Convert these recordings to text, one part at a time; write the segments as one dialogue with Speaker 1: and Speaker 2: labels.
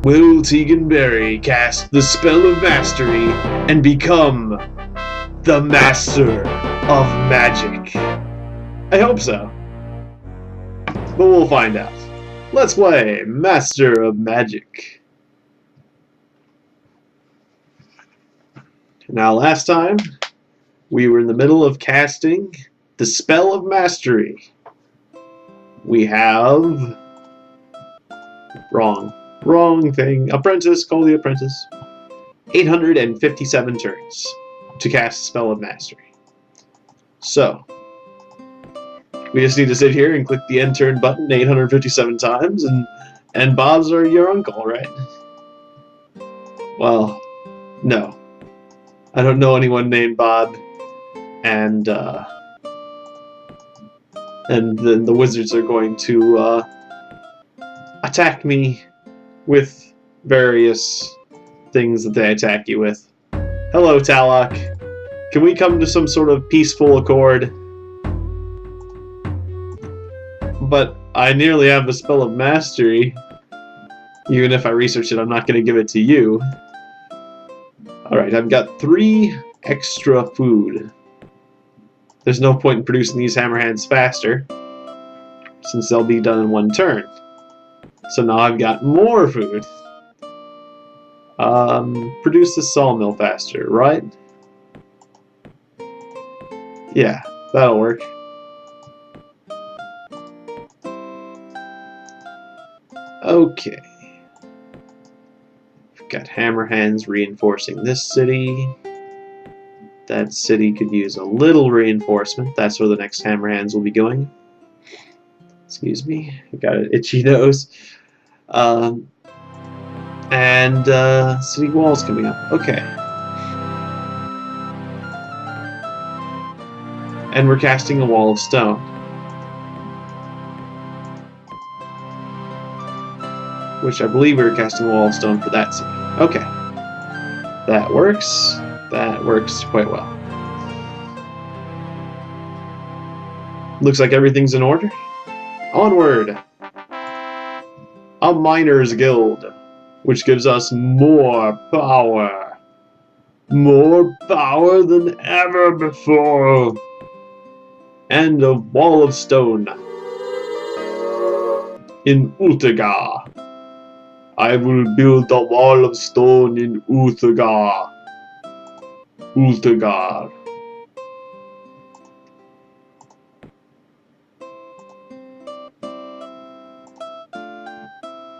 Speaker 1: Will Tiegon Berry cast the spell of mastery and become the Master of Magic? I hope so. But we'll find out. Let's play Master of Magic. Now, last time, we were in the middle of casting the spell of mastery. We have... Wrong thing. Apprentice, call the apprentice. 857 turns to cast Spell of Mastery. So, we just need to sit here and click the end turn button 857 times, and Bob's your uncle, right? Well, no. I don't know anyone named Bob, and then the wizards are going to attack me with various things that they attack you with. Hello, Talok. Can we come to some sort of peaceful accord? But I nearly have the spell of mastery. Even if I research it, I'm not going to give it to you. Alright, I've got 3 extra food. There's no point in producing these hammerhands faster, since they'll be done in 1 turn. So now I've got more food. Produce the sawmill faster, right? Yeah, that'll work. Okay. We've got hammerhands reinforcing this city. That city could use a little reinforcement. That's where the next hammerhands will be going. Excuse me, I got an itchy nose. City walls coming up. Okay. And we're casting a wall of stone. Which I believe we were casting a wall of stone for that city. Okay. That works. That works quite well. Looks like everything's in order. Onward! A Miners Guild, which gives us more power. More power than ever before. And a wall of stone. In Utega. I will build a wall of stone in Utega. Ultegar.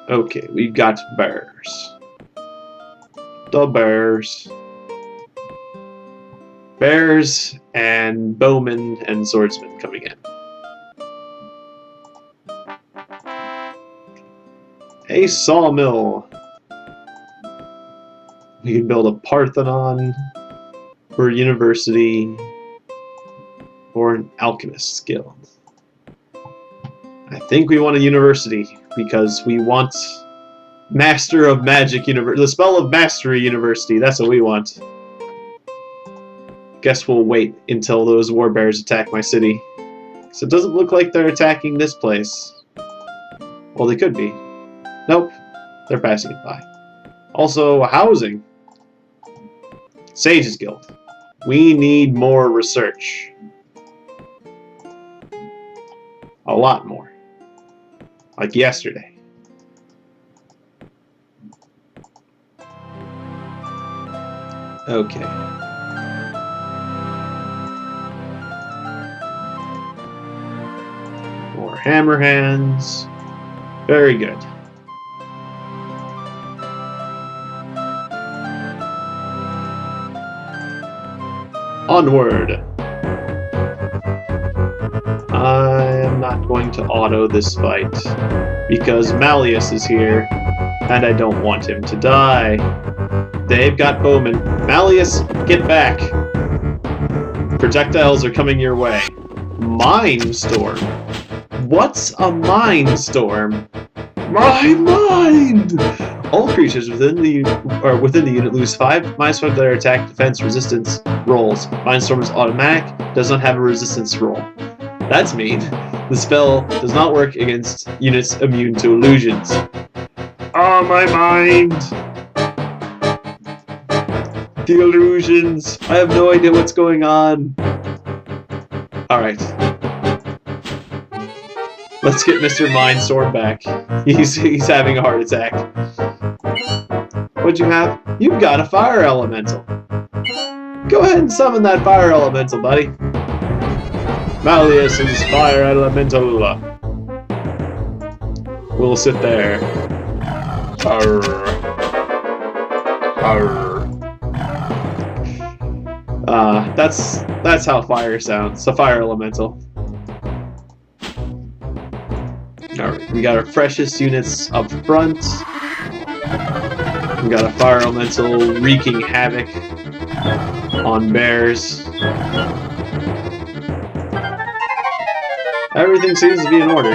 Speaker 1: Okay, we got bears. The bears. Bears and bowmen and swordsmen coming in. A sawmill. We can build a Parthenon, or a university, or an alchemist's guild. I think we want a university, because we want Master of Magic University, the Spell of Mastery University, that's what we want. Guess we'll wait until those warbears attack my city. So it doesn't look like they're attacking this place. Well, they could be. Nope, they're passing it by. Also, housing. Sage's Guild. We need more research. A lot more. Like yesterday. Okay. More hammerhands. Very good. Onward! I am not going to auto this fight, because Malleus is here, and I don't want him to die. They've got bowmen. Malleus, get back! Projectiles are coming your way. Mine storm? What's a mine storm? My mind! All creatures within the unit lose 5 minus 5 to their attack, defense, resistance rolls. Mindstorm is automatic, does not have a resistance roll. That's mean. The spell does not work against units immune to illusions. Oh, my mind! The illusions! I have no idea what's going on. Alright. Let's get Mr. Mindstorm back. He's having a heart attack. What'd you have? You've got a fire elemental. Go ahead and summon that fire elemental, buddy. Malleus's fire elemental. We'll sit there. Arr. Arr. That's how fire sounds. A fire elemental. Alright, we got our freshest units up front. We got a fire elemental wreaking havoc on bears. Everything seems to be in order.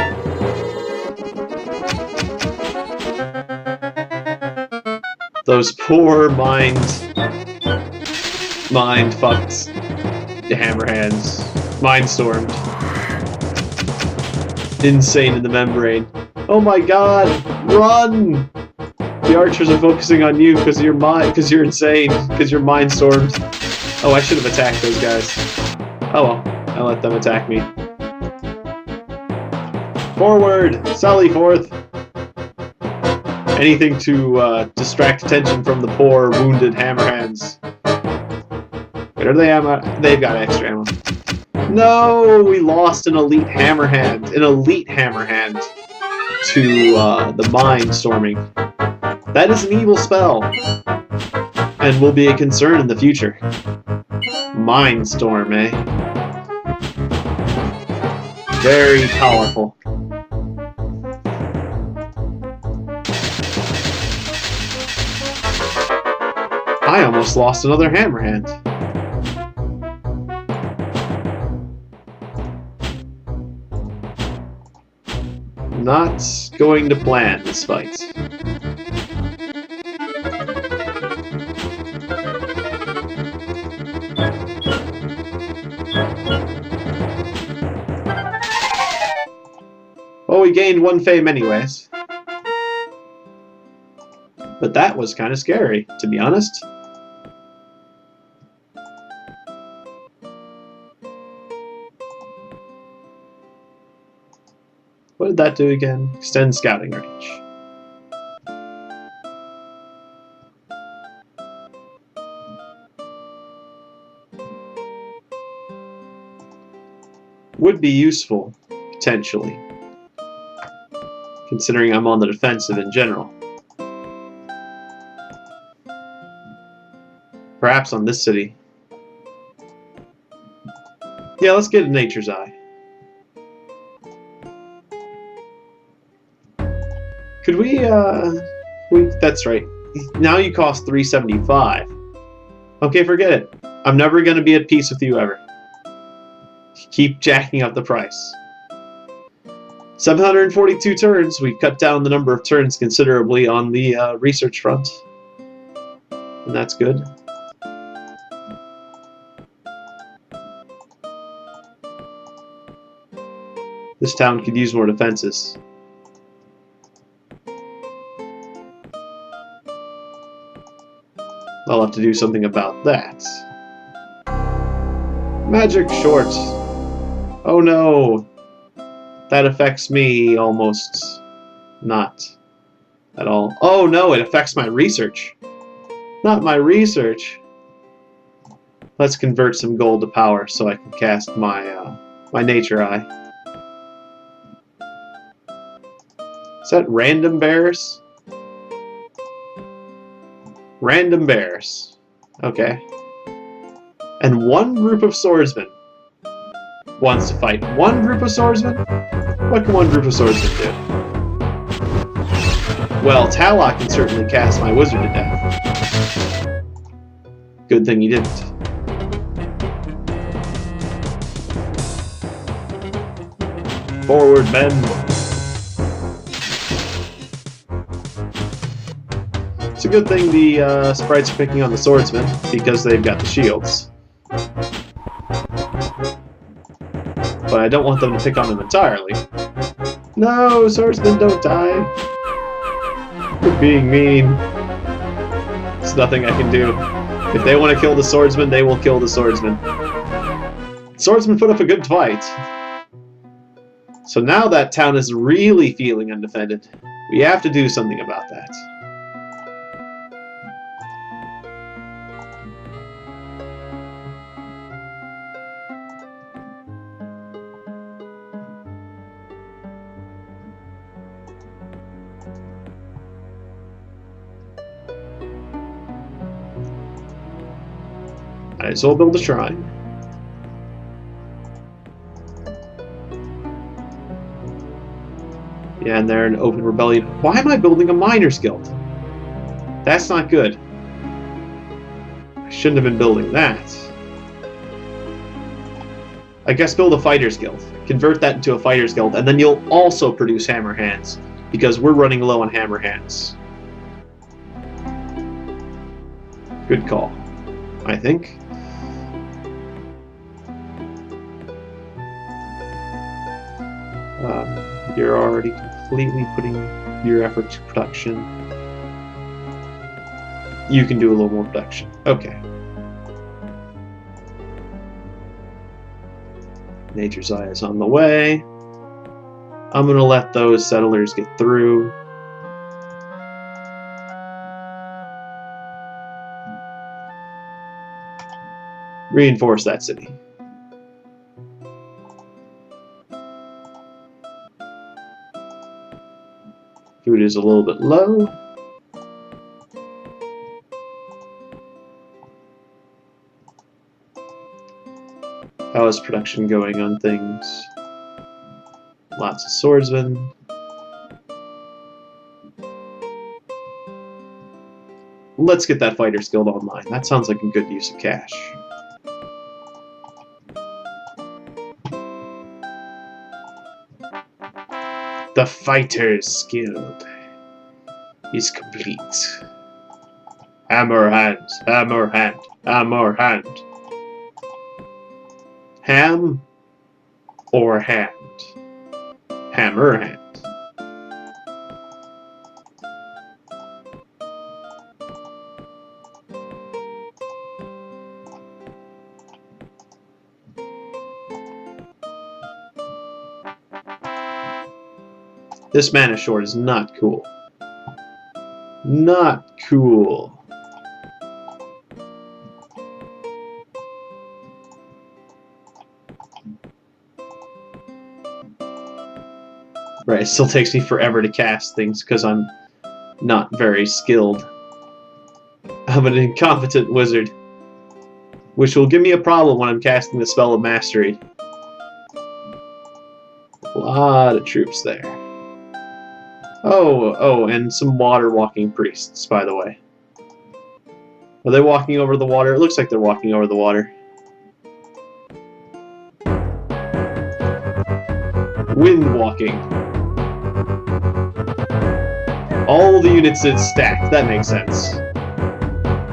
Speaker 1: Those poor mind-fucked hammerhands. Mindstormed. Insane in the membrane. Oh my god! Run! The archers are focusing on you because you're insane, because you're mindstormed. Oh, I should have attacked those guys. Oh well, I let them attack me. Forward! Sally forth! Anything to distract attention from the poor, wounded hammerhands. Wait, are they ammo? They've got extra ammo. No! We lost an elite hammerhand. An elite hammerhand to the mindstorming. That is an evil spell. And will be a concern in the future. Mindstorm, eh? Very powerful. I almost lost another hammerhand. Not going to plan this fight. Well, we gained one fame anyways. But that was kind of scary, to be honest. What did that do again? Extend scouting range. Would be useful, potentially. Considering I'm on the defensive in general. Perhaps on this city. Yeah, let's get a nature's eye. Could we, that's right. Now you cost 375. Okay, forget it. I'm never gonna be at peace with you ever. Keep jacking up the price. 742 turns. We've cut down the number of turns considerably on the research front. And that's good. This town could use more defenses. I'll have to do something about that. Magic short. Oh no. That affects me almost not at all. Oh no, it affects my research. Not my research. Let's convert some gold to power so I can cast my my nature eye. Is that random bears? Random bears. Okay. And one group of swordsmen wants to fight one group of swordsmen? What can one group of swordsmen do? Well, Talok can certainly cast my wizard to death. Good thing he didn't. Forward, men! It's a good thing the sprites are picking on the swordsmen, because they've got the shields. But I don't want them to pick on them entirely. No, swordsmen don't die! They're being mean. There's nothing I can do. If they want to kill the swordsman, they will kill the swordsman. Swordsman put up a good fight. So now that town is really feeling undefended. We have to do something about that. Might as well build a shrine. Yeah, and they're an open rebellion. Why am I building a miners' guild? That's not good. I shouldn't have been building that. I guess build a fighters' guild. Convert that into a fighters' guild, and then you'll also produce hammer hands, because we're running low on hammer hands. Good call, I think. You're already completely putting your effort to production. You can do a little more production. Okay. Nature's Eye is on the way. I'm going to let those settlers get through. Reinforce that city. Food is a little bit low. How is production going on things? Lots of swordsmen. Let's get that Fighters Guild online. That sounds like a good use of cash. The Fighters Guild is complete. Hammer hand, hammer hand, hammer hand. Ham or hand? Hammer hand. This mana short is not cool. Not cool. Right, it still takes me forever to cast things because I'm not very skilled. I'm an incompetent wizard, which will give me a problem when I'm casting the Spell of Mastery. A lot of troops there. Oh, and some water-walking priests, by the way. Are they walking over the water? It looks like they're walking over the water. Wind walking. All the units is stacked. That makes sense.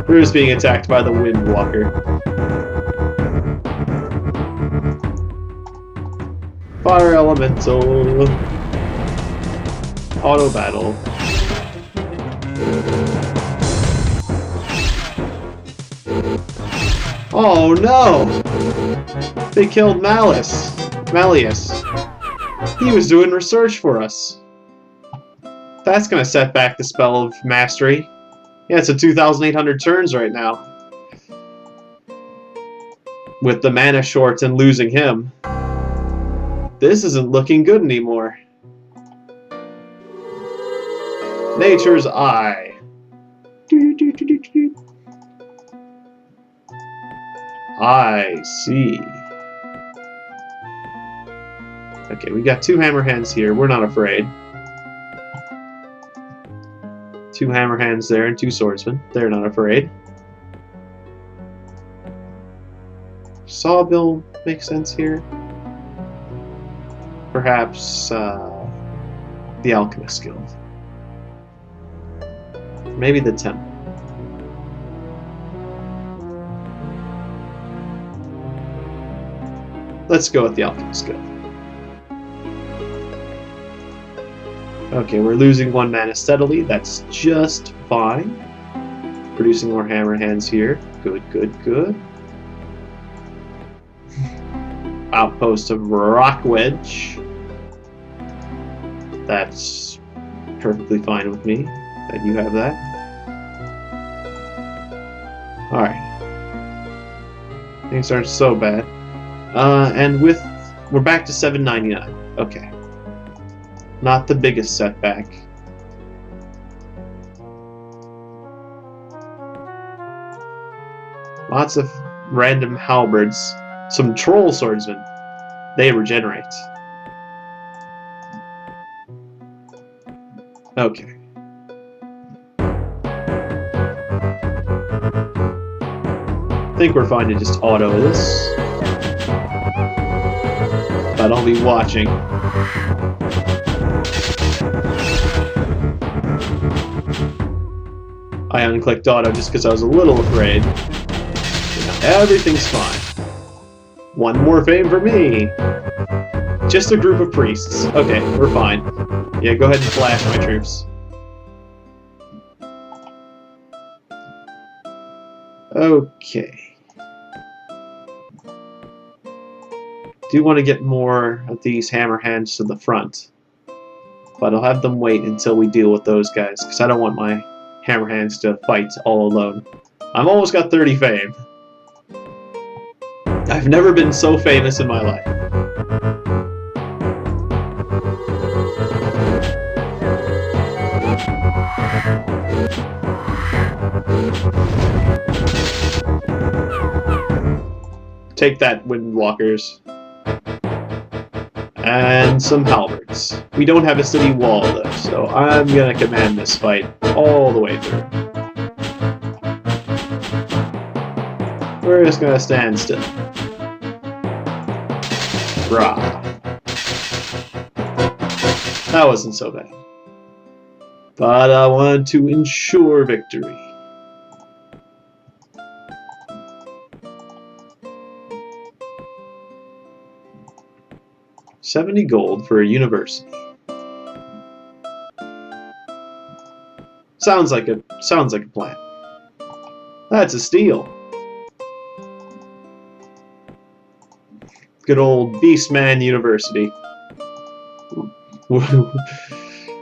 Speaker 1: We're just being attacked by the wind walker. Fire elemental. Auto battle. Oh no! They killed Malleus. He was doing research for us. That's gonna set back the Spell of Mastery. Yeah, it's at 2,800 turns right now. With the mana short and losing him. This isn't looking good anymore. Nature's Eye. I see. Okay, we got 2 hammer hands here. We're not afraid. 2 hammer hands there and 2 swordsmen. They're not afraid. Sawbill makes sense here. Perhaps the Alchemist Guild. Maybe the Temple. Let's go with the Alchemist Guild. Okay, we're losing 1 mana steadily. That's just fine. Producing more hammer hands here. Good, good, good. Outpost of Rock Wedge. That's perfectly fine with me that you have that. Alright. Things aren't so bad. And we're back to 799. Okay. Not the biggest setback. Lots of random halberds. Some troll swordsmen. They regenerate. Okay. I think we're fine to just auto this. But I'll be watching. I unclicked auto just because I was a little afraid. Everything's fine. 1 more fame for me! Just a group of priests. Okay, we're fine. Yeah, go ahead and flash my troops. Okay. Do want to get more of these hammer hands to the front. But I'll have them wait until we deal with those guys, because I don't want my hammer hands to fight all alone. I've almost got 30 fame. I've never been so famous in my life. Take that, windwalkers. And some halberds. We don't have a city wall though, so I'm gonna command this fight all the way through. We're just gonna stand still. Rah. That wasn't so bad. But I wanted to ensure victory. $70 gold for a university. Sounds like a plan. That's a steal. Good old Beastman University.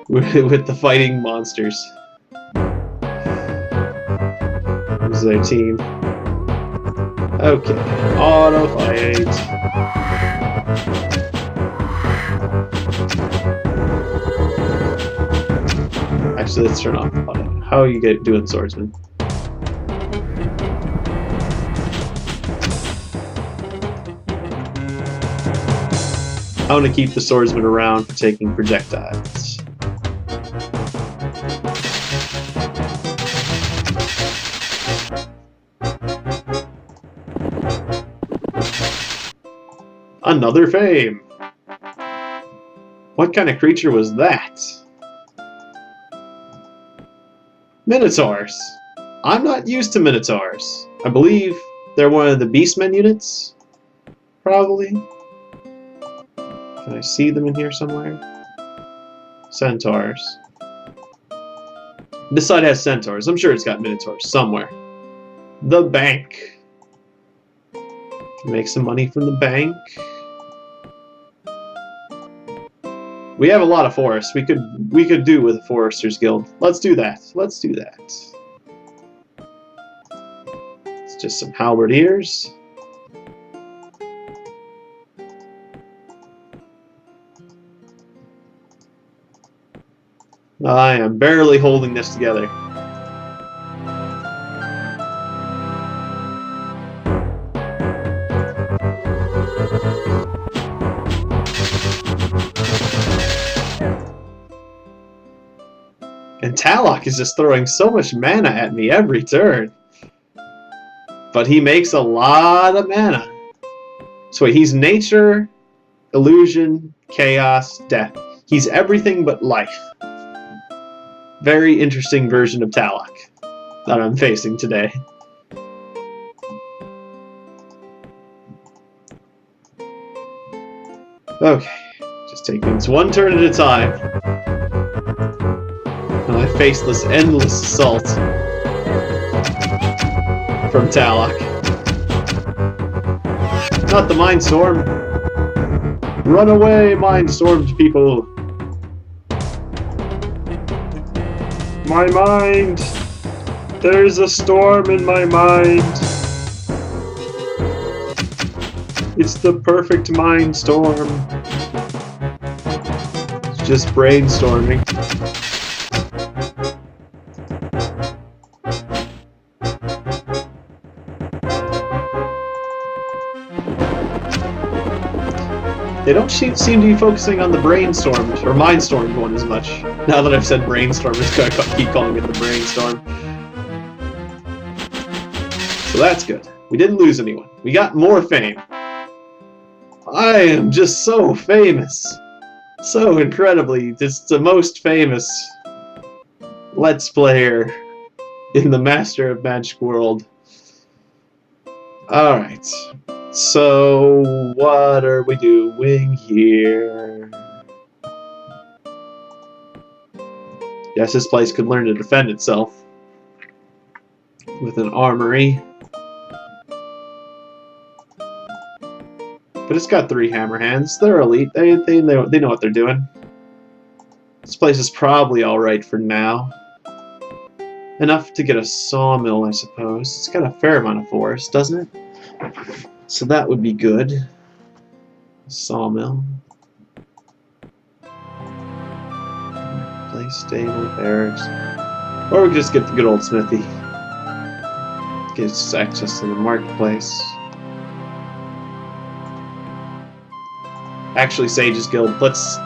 Speaker 1: With the fighting monsters. Who's their team? Okay. Auto fight. Actually, let's turn off auto. How are you doing, swordsman? I want to keep the swordsman around for taking projectiles. Another fame! What kind of creature was that? Minotaurs! I'm not used to Minotaurs. I believe they're one of the Beastmen units? Probably. Can I see them in here somewhere? Centaurs. This side has centaurs. I'm sure it's got minotaurs somewhere. The bank. Can make some money from the bank. We have a lot of forests. We could do with a Forester's Guild. Let's do that. Let's do that. It's just some halberdiers. I am barely holding this together. And Talok is just throwing so much mana at me every turn. But he makes a lot of mana. So wait, he's nature, illusion, chaos, death. He's everything but life. Very interesting version of Talok that I'm facing today. Okay, just take things one turn at a time. face this endless assault from Talok. Not the Mindstorm. Run away, Mindstormed people. My mind. There's a storm in my mind. It's the perfect Mindstorm. It's just brainstorming. They don't seem to be focusing on the brainstorm or mindstorm one as much. Now that I've said brainstorm, I'm just gonna keep calling it the brainstorm. So that's good. We didn't lose anyone. We got more fame. I am just so famous. So incredibly, just the most famous Let's Player in the Master of Magic world. Alright. So, what are we doing here? Yes, this place could learn to defend itself with an armory. But it's got 3 hammer hands. They're elite. They know what they're doing. This place is probably alright for now. Enough to get a sawmill, I suppose. It's got a fair amount of forest, doesn't it? So that would be good. Sawmill. Place, stable, barracks. Or we could just get the good old smithy. Gives us access to the marketplace. Actually, Sage's Guild. Let's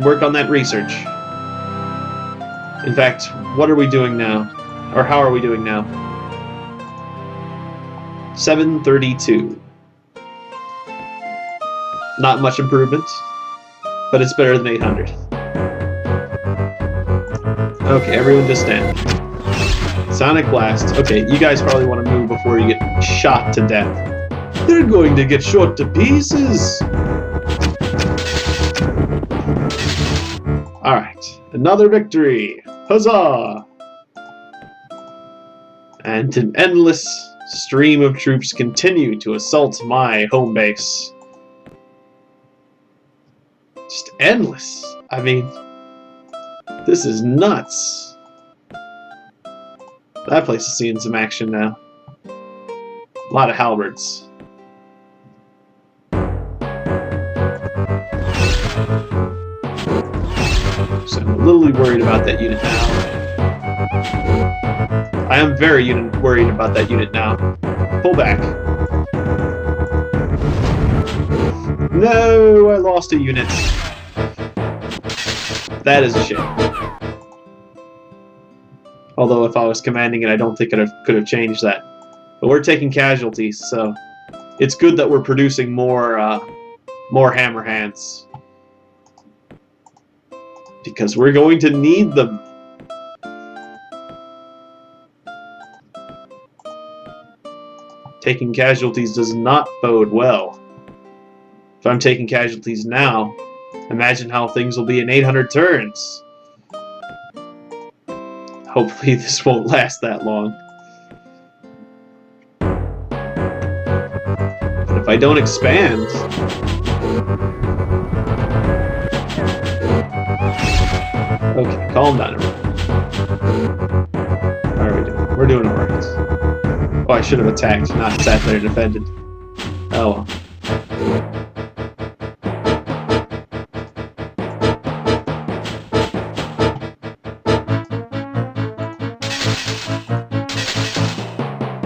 Speaker 1: work on that research. In fact, what are we doing now? Or how are we doing now? 732. Not much improvement, but it's better than 800. Okay, everyone just stand. Sonic Blast. Okay, you guys probably want to move before you get shot to death. They're going to get shot to pieces! Alright, another victory! Huzzah! And an endless stream of troops continue to assault my home base. Just endless. I mean, this is nuts. That place is seeing some action now. A lot of halberds. So I'm a little worried about that unit now. I am very worried about that unit now. Pull back. No, I lost a unit. That is a shame. Although if I was commanding it, I don't think I could have changed that. But we're taking casualties, so it's good that we're producing more hammer hands. Because we're going to need them. Taking casualties does not bode well. If I'm taking casualties now, imagine how things will be in 800 turns. Hopefully this won't last that long. But if I don't expand... Okay, calm down everyone. How are we doing? We're doing alright. Oh, I should have attacked, not sat there and defended. Oh well.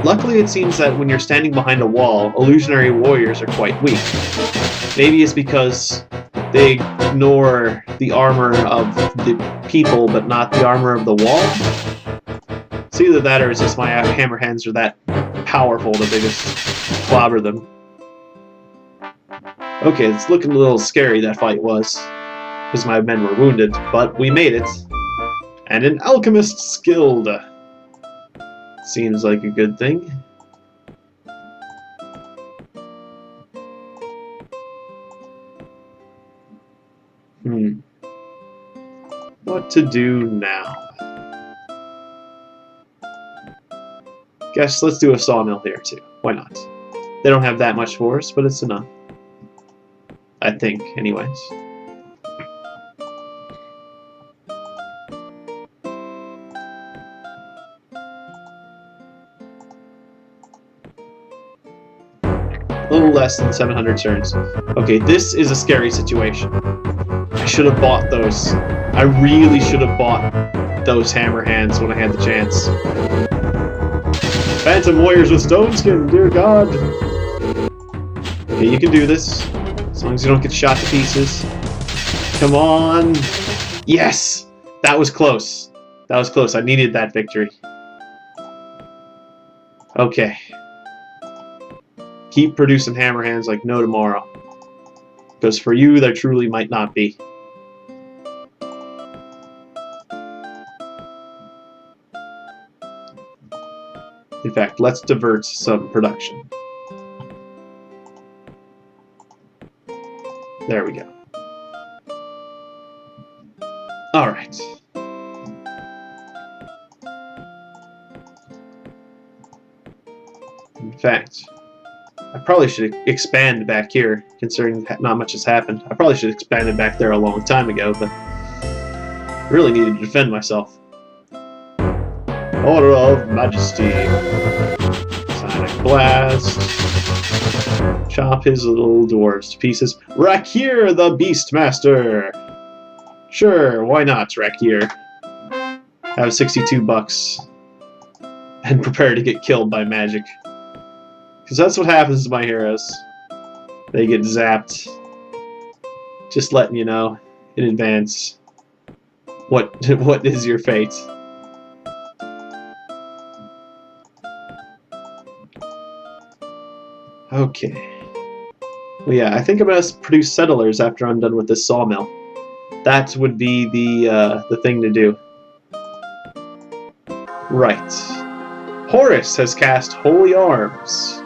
Speaker 1: Luckily, it seems that when you're standing behind a wall, illusionary warriors are quite weak. Maybe it's because they ignore the armor of the people, but not the armor of the wall? It's either that or it's just my hammer hands are that powerful that they just clobber them. Okay, it's looking a little scary, that fight was, because my men were wounded, but we made it. And an alchemist's guild. Seems like a good thing. What to do now? Guess let's do a sawmill here too. Why not? They don't have that much for us, but it's enough. I think, anyways. A little less than 700 turns. Okay, this is a scary situation. I should have bought those. I really should have bought those hammer hands when I had the chance. Phantom warriors with stone skin, dear God. Okay, you can do this. As long as you don't get shot to pieces. Come on. Yes! That was close. That was close. I needed that victory. Okay. Keep producing hammer hands like no tomorrow. Because for you, there truly might not be. In fact, let's divert some production. There we go. Alright. In fact, I probably should expand back here, considering not much has happened. I probably should have expanded back there a long time ago, but I really needed to defend myself. Order of Majesty. Sonic Blast. Chop his little dwarves to pieces. Rakir the Beastmaster! Sure, why not, Rakir? Have 62 bucks. And prepare to get killed by magic. Because that's what happens to my heroes. They get zapped. Just letting you know in advance what is your fate. Okay. Well, yeah, I think I'm gonna produce settlers after I'm done with this sawmill. That would be the thing to do. Right. Horus has cast Holy Arms.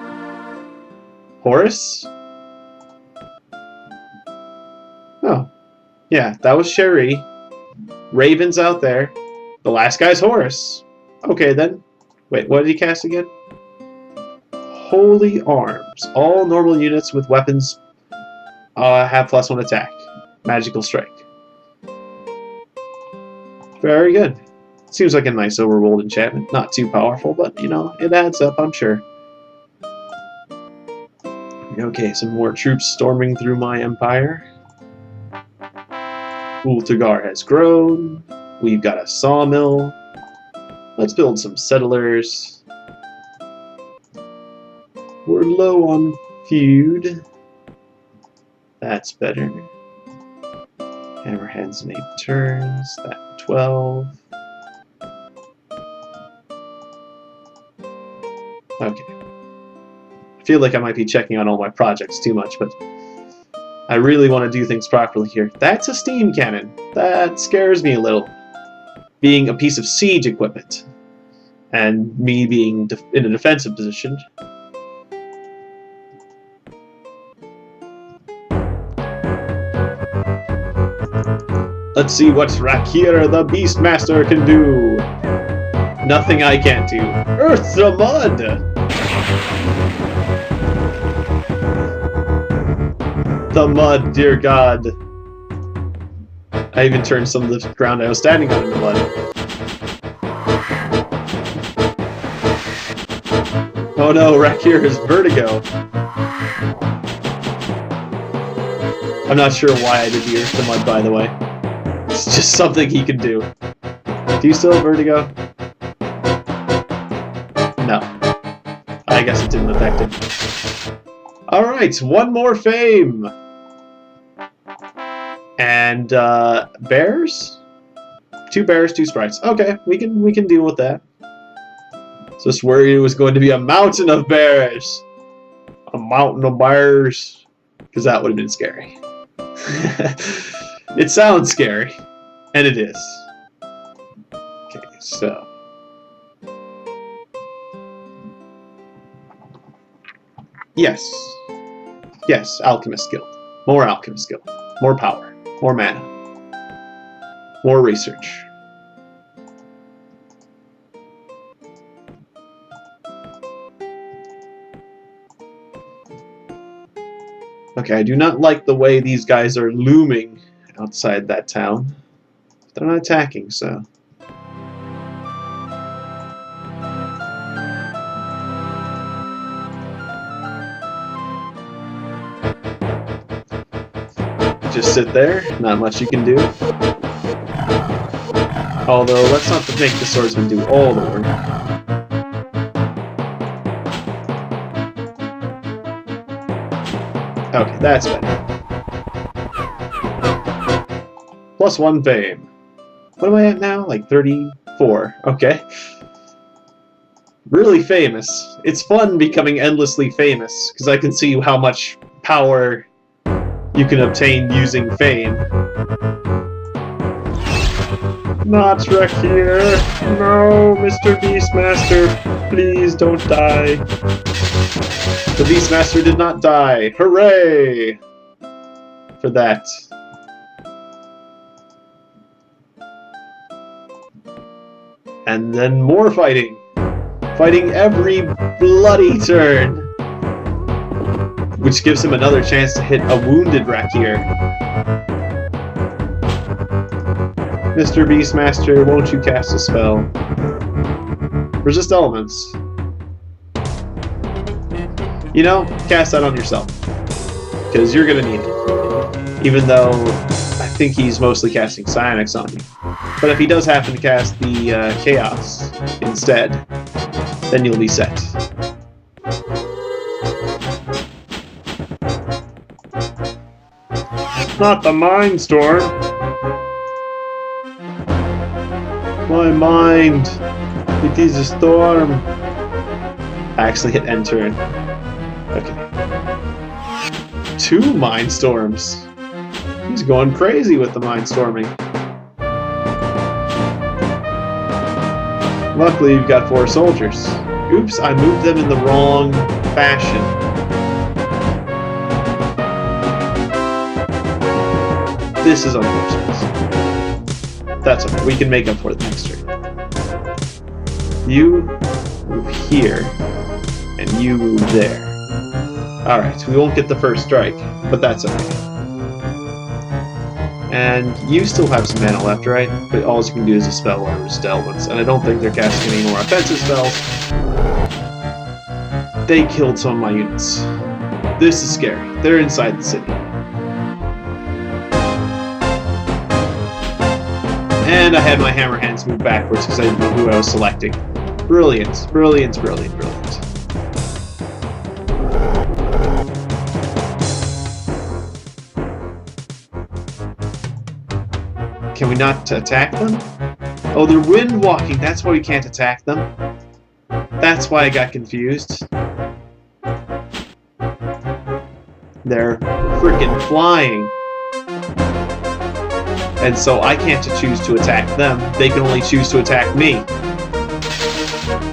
Speaker 1: Horus? Oh. Yeah, that was Sherry. Raven's out there. The last guy's Horus. Okay, then. Wait, what did he cast again? Holy Arms. All normal units with weapons have +1 attack. Magical Strike. Very good. Seems like a nice overworld enchantment. Not too powerful, but, you know, it adds up, I'm sure. Okay, some more troops storming through my empire. Ultagar has grown. We've got a sawmill. Let's build some settlers. We're low on feud. That's better. Hammerheads made turns. That 12. Okay. I feel like I might be checking on all my projects too much, but I really want to do things properly here. That's a steam cannon. That scares me a little. Being a piece of siege equipment. And me being in a defensive position. Let's see what Rakir the Beastmaster can do. Nothing I can't do. Earth the Mud! The mud, dear God. I even turned some of the ground I was standing on into mud. Oh no, Rakir has vertigo. I'm not sure why I did the Earth the Mud, by the way. It's just something he can do. Do you still have vertigo? No. I guess it didn't affect him. Alright, one more fame! And, bears? 2 bears, 2 sprites. Okay, we can deal with that. Just worried it was going to be a mountain of bears! A mountain of bears! Because that would have been scary. It sounds scary. And it is. Okay, so... Yes. Yes, Alchemist Guild. More Alchemist Guild. More power. More mana. More research. Okay, I do not like the way these guys are looming outside that town. They're not attacking, so... Just sit there, not much you can do. Although, let's not make the swordsman do all the work. Okay, that's better. +1 fame. What am I at now? Like 34. Okay. Really famous. It's fun becoming endlessly famous, because I can see how much power you can obtain using fame. Not wreck here! No, Mr. Beastmaster, please don't die. The Beastmaster did not die. Hooray! For that. And then more fighting. Fighting every bloody turn. Which gives him another chance to hit a wounded Rakir. Mr. Beastmaster, won't you cast a spell? Resist elements. You know, cast that on yourself. Because you're gonna need it. Even though I think he's mostly casting Psionics on you. But if he does happen to cast the Chaos instead, then you'll be set. Not the Mind Storm! My mind! It is a storm! I actually hit end turn. Okay. 2 Mind Storms! He's going crazy with the Mind Storming. Luckily, you've got 4 soldiers. Oops, I moved them in the wrong fashion. This is unfortunate. That's okay, we can make up for it next turn. You move here, and you move there. Alright, we won't get the first strike, but that's okay. And you still have some mana left, right? But all you can do is a spell or resist elements, and I don't think they're casting any more offensive spells. They killed some of my units. This is scary. They're inside the city. And I had my hammer hands move backwards because I didn't know who I was selecting. Brilliant, brilliant, brilliant, brilliant. Can we not attack them? Oh, they're wind walking. That's why we can't attack them. That's why I got confused. They're freaking flying. And so I can't choose to attack them. They can only choose to attack me.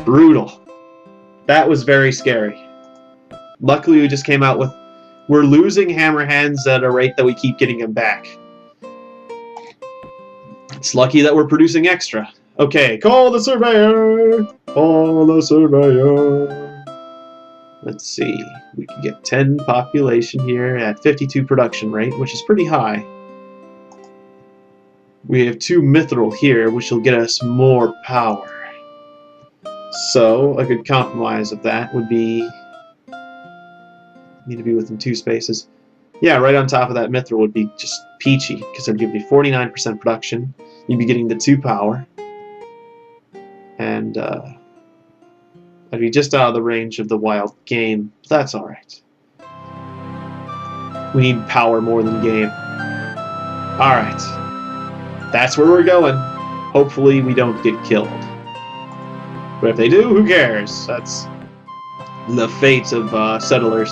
Speaker 1: Brutal. That was very scary. Luckily, we just came out with... We're losing hammer hands at a rate that we keep getting them back. It's lucky that we're producing extra. Okay, call the surveyor! Call the surveyor! Let's see. We can get 10 population here at 52 production rate, which is pretty high. We have 2 mithril here, which will get us more power. So, a good compromise of that would be... Need to be within 2 spaces. Yeah, right on top of that mithril would be just peachy, because it would give you 49% production. You'd be getting the 2 power. And, I'd be just out of the range of the wild game. But that's alright. We need power more than game. Alright. That's where we're going. Hopefully we don't get killed. But if they do, who cares? That's the fate of settlers.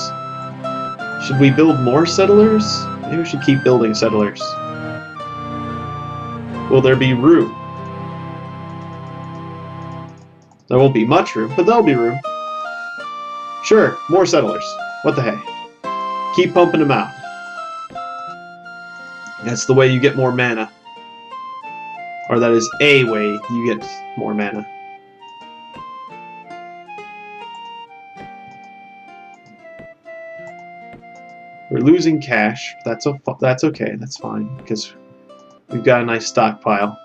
Speaker 1: Should we build more settlers? Maybe we should keep building settlers. Will there be room? There won't be much room, but there'll be room. Sure, more settlers. What the hey? Keep pumping them out. That's the way you get more mana. Or that is a way you get more mana. We're losing cash. That's okay. That's fine because we've got a nice stockpile.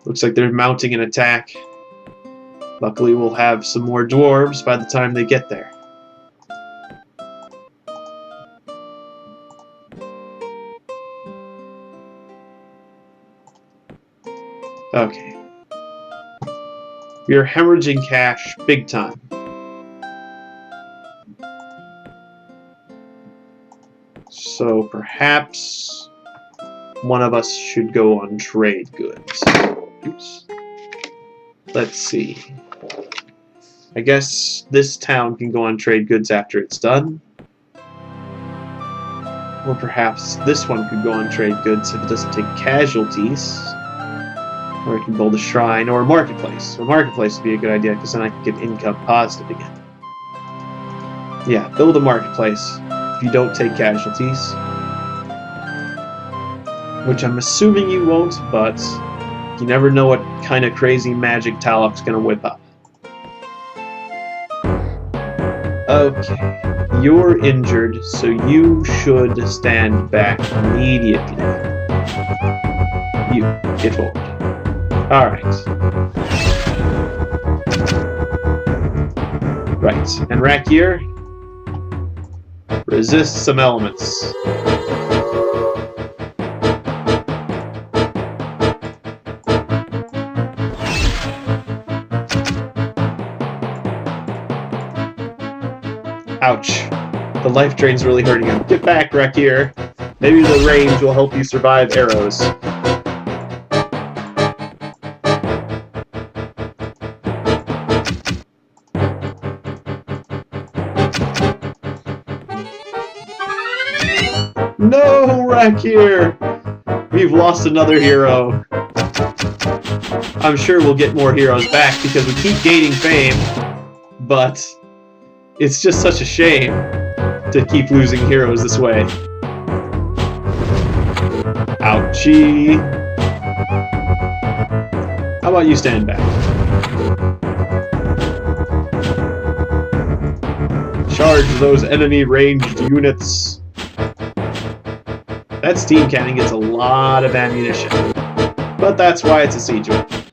Speaker 1: Looks like they're mounting an attack. Luckily, we'll have some more dwarves by the time they get there. Okay. We are hemorrhaging cash big time. So perhaps one of us should go on trade goods. Oops. Let's see. I guess this town can go on trade goods after it's done. Or perhaps this one could go on trade goods if it doesn't take casualties. Or it can build a shrine or a marketplace. A marketplace would be a good idea because then I can get income positive again. Yeah, build a marketplace if you don't take casualties. Which I'm assuming you won't, but you never know what kind of crazy magic Talok's gonna whip up. Okay, you're injured, so you should stand back immediately. You, get forward. Alright. Right, and Rakir, resist some elements. Ouch. The life drain's really hurting him. Get back, Rakir. Maybe the range will help you survive arrows. No, Rakir! We've lost another hero. I'm sure we'll get more heroes back because we keep gaining fame, but it's just such a shame to keep losing heroes this way. Ouchie. How about you stand back? Charge those enemy ranged units. That steam cannon gets a lot of ammunition, but that's why it's a siege weapon.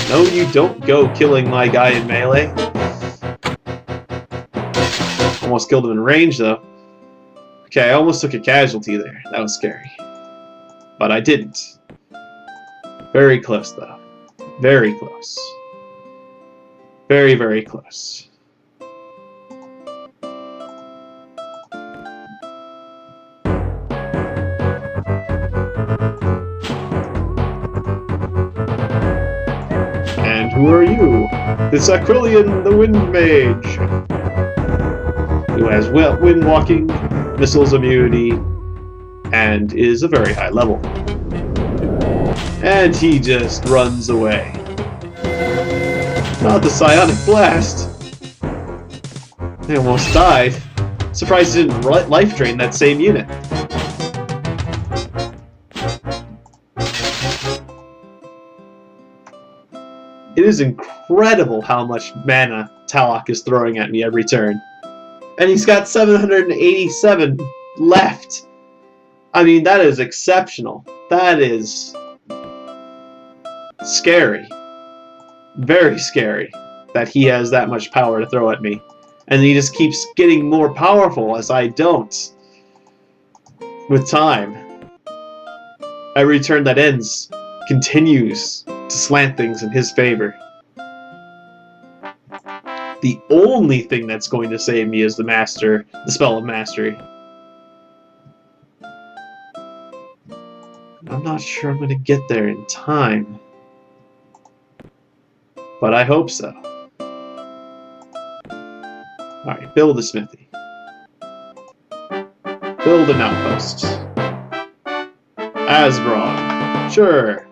Speaker 1: No, you don't go killing my guy in melee. Almost killed him in range, though. Okay, I almost took a casualty there. That was scary. But I didn't. Very close, though. Very close. Very, very close. Who are you? It's Aquilian, the Wind Mage, who has wind walking, missiles immunity, and is a very high level. And he just runs away. Not the Psionic Blast. They almost died. Surprised he didn't life drain that same unit. It is incredible how much mana Talok is throwing at me every turn. And he's got 787 left. I mean, that is exceptional. That is scary. Very scary that he has that much power to throw at me. And he just keeps getting more powerful as I don't. With time. Every turn that ends continues to slant things in his favor. The only thing that's going to save me is the spell of mastery. I'm not sure I'm going to get there in time. But I hope so. Alright, build a smithy. Build an outpost. Asbron. Sure.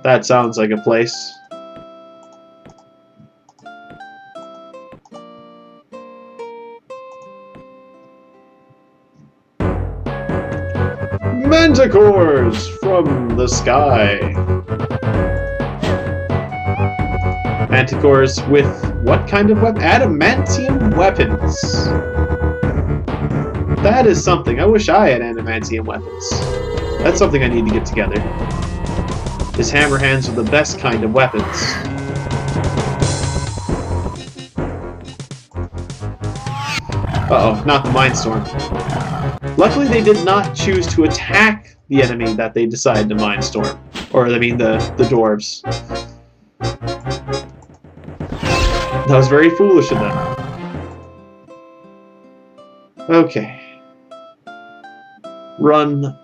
Speaker 1: That sounds like a place. Manticores from the sky. Manticores with what kind of weapon? Adamantium weapons. That is something. I wish I had adamantium weapons. That's something I need to get together. His hammer hands are the best kind of weapons. Uh-oh, not the Mindstorm. Luckily, they did not choose to attack the enemy that they decided to Mindstorm. Or, I mean, the dwarves. That was very foolish of them. Okay. Run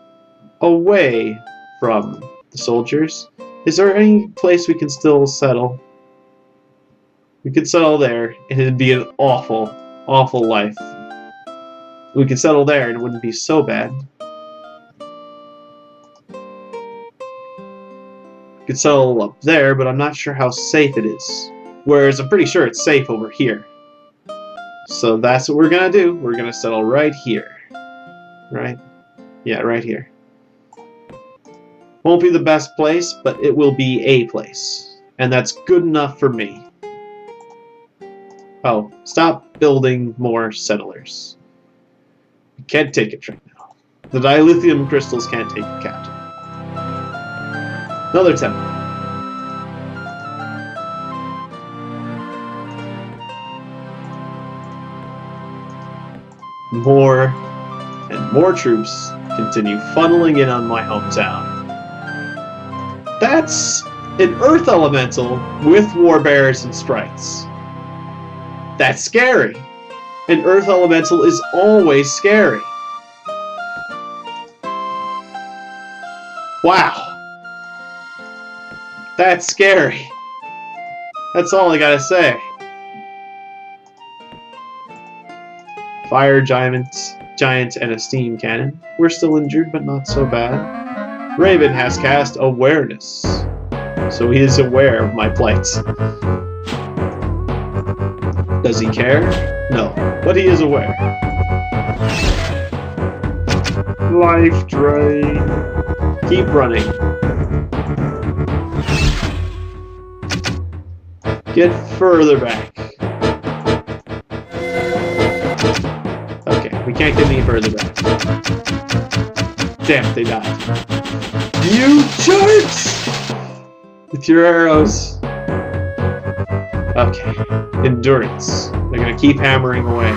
Speaker 1: away from the soldiers. Is there any place we can still settle? We could settle there, and it'd be an awful, awful life. We could settle there, and it wouldn't be so bad. We could settle up there, but I'm not sure how safe it is. Whereas I'm pretty sure it's safe over here. So that's what we're gonna do. We're gonna settle right here. Right? Yeah, right here. Won't be the best place, but it will be a place. And that's good enough for me. Oh, stop building more settlers. You can't take it right now. The dilithium crystals can't take it captive. Another temple. More and more troops continue funneling in on my hometown. That's an Earth Elemental with Warbearers and Sprites. That's scary. An Earth Elemental is always scary. Wow. That's scary. That's all I gotta say. Fire giant, and a steam cannon. We're still injured, but not so bad. Raven has cast awareness, so he is aware of my plight. Does he care? No, but he is aware. Life drain. Keep running. Get further back. Okay, we can't get any further back. Damn, they died. You jerks! With your arrows. Okay. Endurance. They're gonna keep hammering away.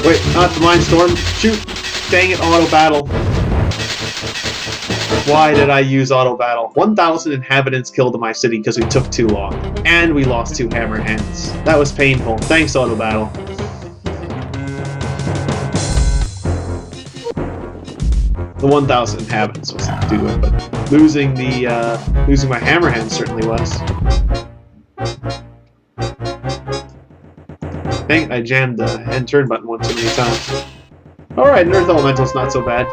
Speaker 1: Wait, not the Mindstorm. Shoot! Dang it, auto battle. Why did I use auto battle? 1,000 inhabitants killed in my city because we took too long. And we lost 2 hammer hands. That was painful. Thanks, auto battle. The 1,000 inhabitants wasn't due to it, but losing my hammer hand certainly was. Dang it, I jammed the end turn button one too many times. Alright, Earth Elemental's not so bad.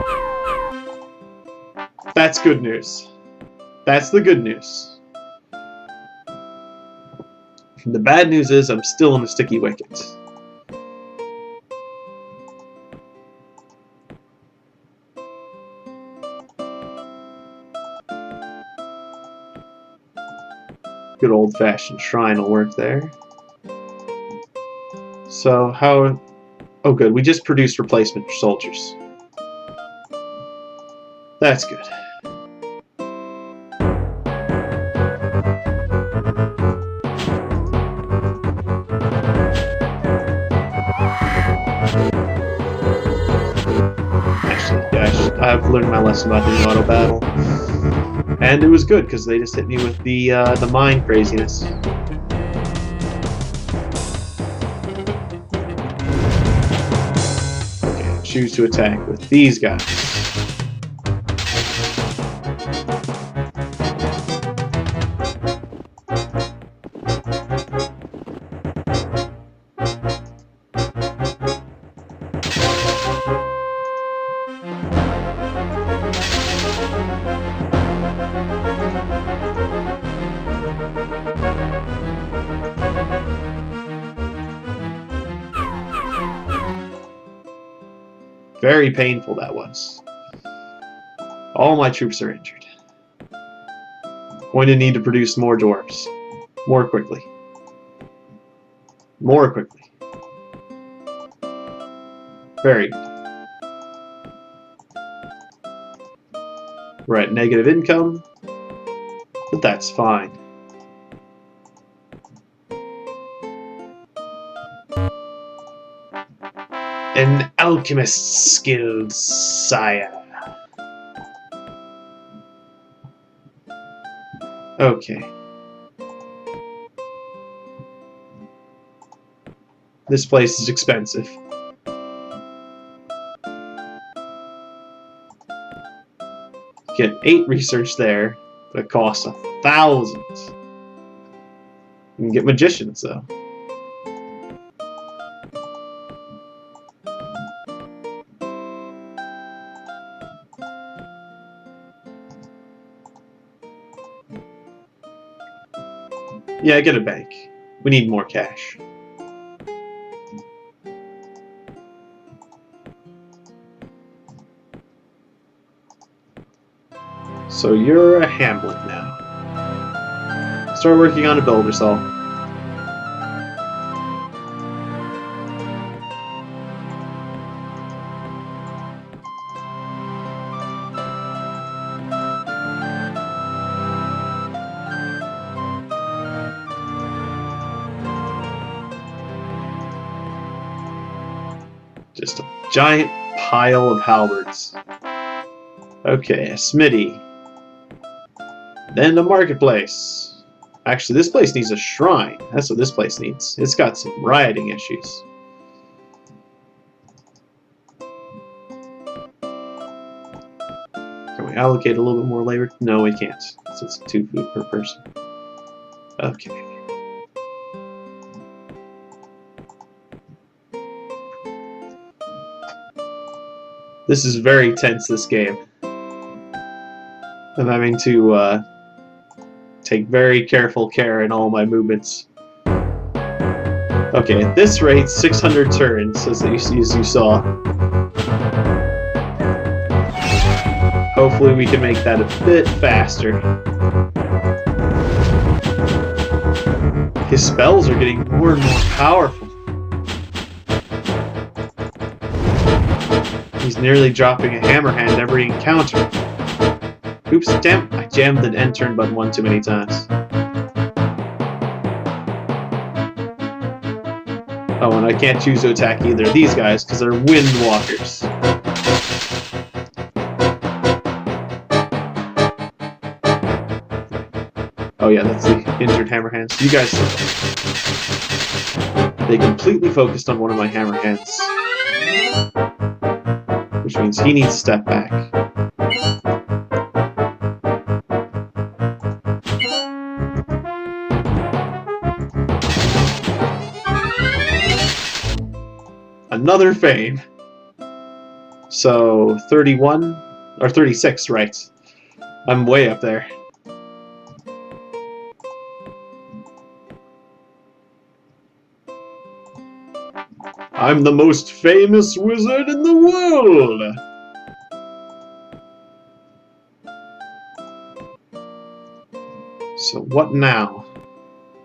Speaker 1: That's good news. That's the good news. The bad news is I'm still in a sticky wicket. Good old-fashioned shrine will work there. So how... Oh good, we just produced replacement soldiers. That's good. Actually, yeah, I've learned my lesson about doing auto battle. And it was good, because they just hit me with the mine craziness. Okay, choose to attack with these guys. Very painful that was. All my troops are injured. Going to need to produce more dwarves. More quickly. More quickly. Very good. We're at negative income, but that's fine. An alchemist skilled, sire. Okay. This place is expensive. Get 8 research there, but it costs 1,000. You can get magicians though. Yeah, get a bank. We need more cash. So you're a hamlet now. Start working on a builder's hall. Just a giant pile of halberds. Okay, a smithy. Then the marketplace. Actually, this place needs a shrine. That's what this place needs. It's got some rioting issues. Can we allocate a little bit more labor? No, we can't. So it's 2 food per person. Okay. This is very tense, this game. I'm having to take very careful care in all my movements. Okay, at this rate, 600 turns, as you saw. Hopefully we can make that a bit faster. His spells are getting more and more powerful. He's nearly dropping a hammer hand every encounter. Oops, damn, I jammed the end turn button one too many times. Oh, and I can't choose to attack either of these guys because they're wind walkers. Oh yeah, that's the injured hammer hands. You guys, they completely focused on one of my hammer hands. Which means he needs to step back. Another fame. So 31 or 36, right? I'm way up there. I'm the most famous wizard in the world! So what now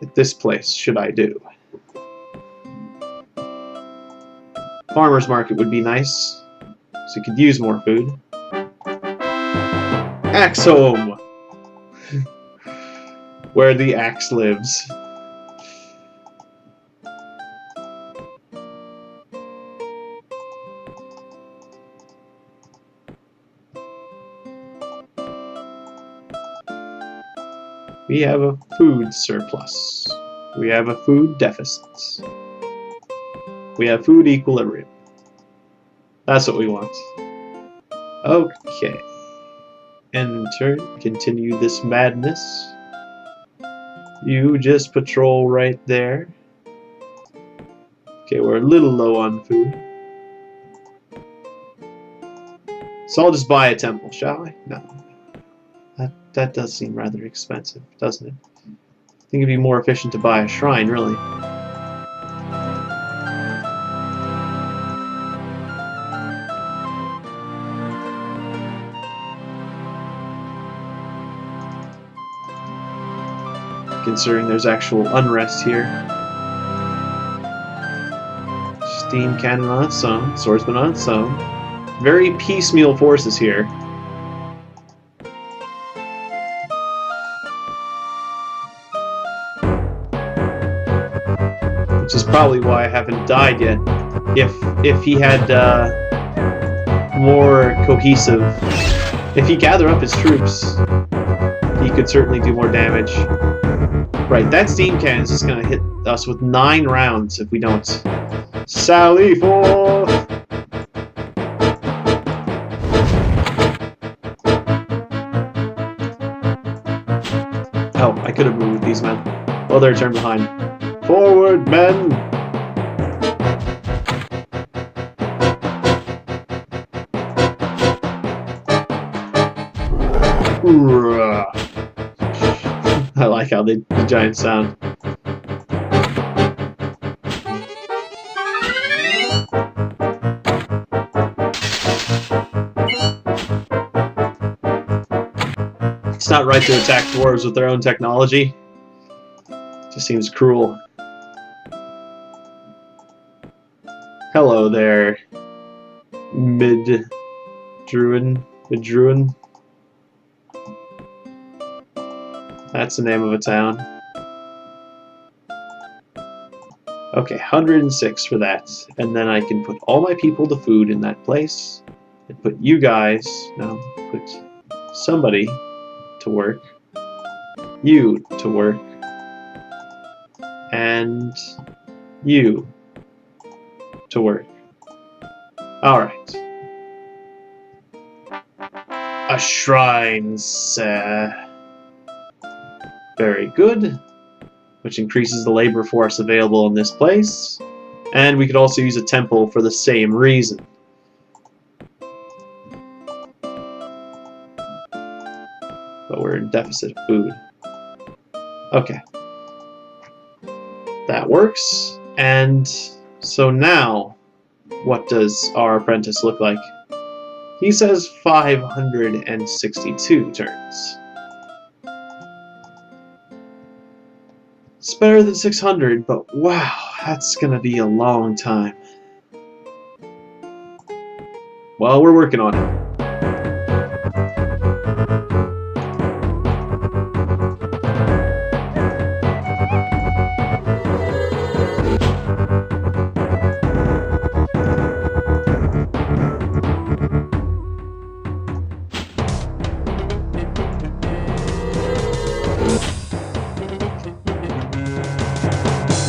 Speaker 1: at this place should I do? Farmer's market would be nice, so you could use more food. Axe home! Where the axe lives. We have a food surplus. We have a food deficit. We have food equilibrium. That's what we want. Okay. Enter. Continue this madness. You just patrol right there. Okay, we're a little low on food. So I'll just buy a temple, shall I? No. That does seem rather expensive, doesn't it? I think it'd be more efficient to buy a shrine, really. considering there's actual unrest here. Steam cannon on its own, swordsman on its own. Very piecemeal forces here. Which is probably why I haven't died yet. If he had more cohesive, if he gathered up his troops, he could certainly do more damage. Right, that steam cannon is just gonna hit us with 9 rounds if we don't. Sally forth! Oh, I could have moved these men. Well, they're turned behind. Forward, men! I like how the giants sound. It's not right to attack dwarves with their own technology. It just seems cruel. Hello there, Mid-Druin. That's the name of a town. Okay, 106 for that. And then I can put all my people to food in that place. And put you guys, no, put somebody to work. You to work. And you to work. Alright. A shrine, sir. Very good. Which increases the labor force available in this place. And we could also use a temple for the same reason. But we're in deficit of food. Okay. That works. And so now, what does our apprentice look like? He says 562 turns. It's better than 600, but wow, that's gonna be a long time. Well, we're working on it.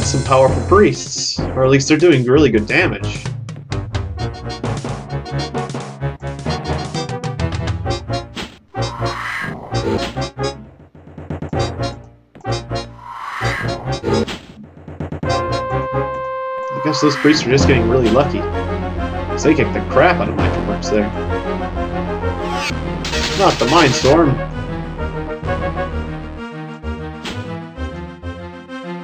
Speaker 1: Some powerful priests, or at least they're doing really good damage. I guess those priests are just getting really lucky. So they kicked the crap out of my troops there. Not the Mind Storm.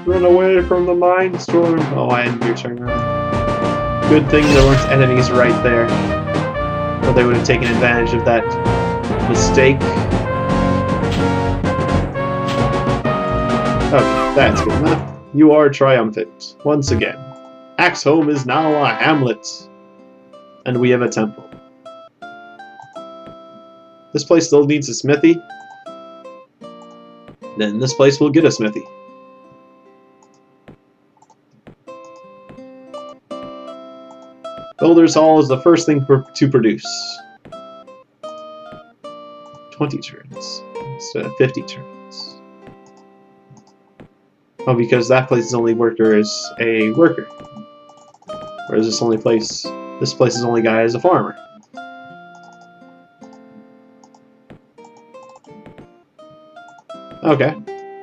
Speaker 1: Run away from the Mind Storm. Oh, I ended your turn around. Good thing there weren't enemies right there. Or they would have taken advantage of that mistake. Okay, that's good enough. You are triumphant. Once again. Axholm is now a hamlet. And we have a temple. This place still needs a smithy. Then this place will get a smithy. Builder's Hall is the first thing to produce. 20 turns instead of 50 turns. Oh, because that place's only worker is a worker. Whereas this place's only guy is a farmer. Okay.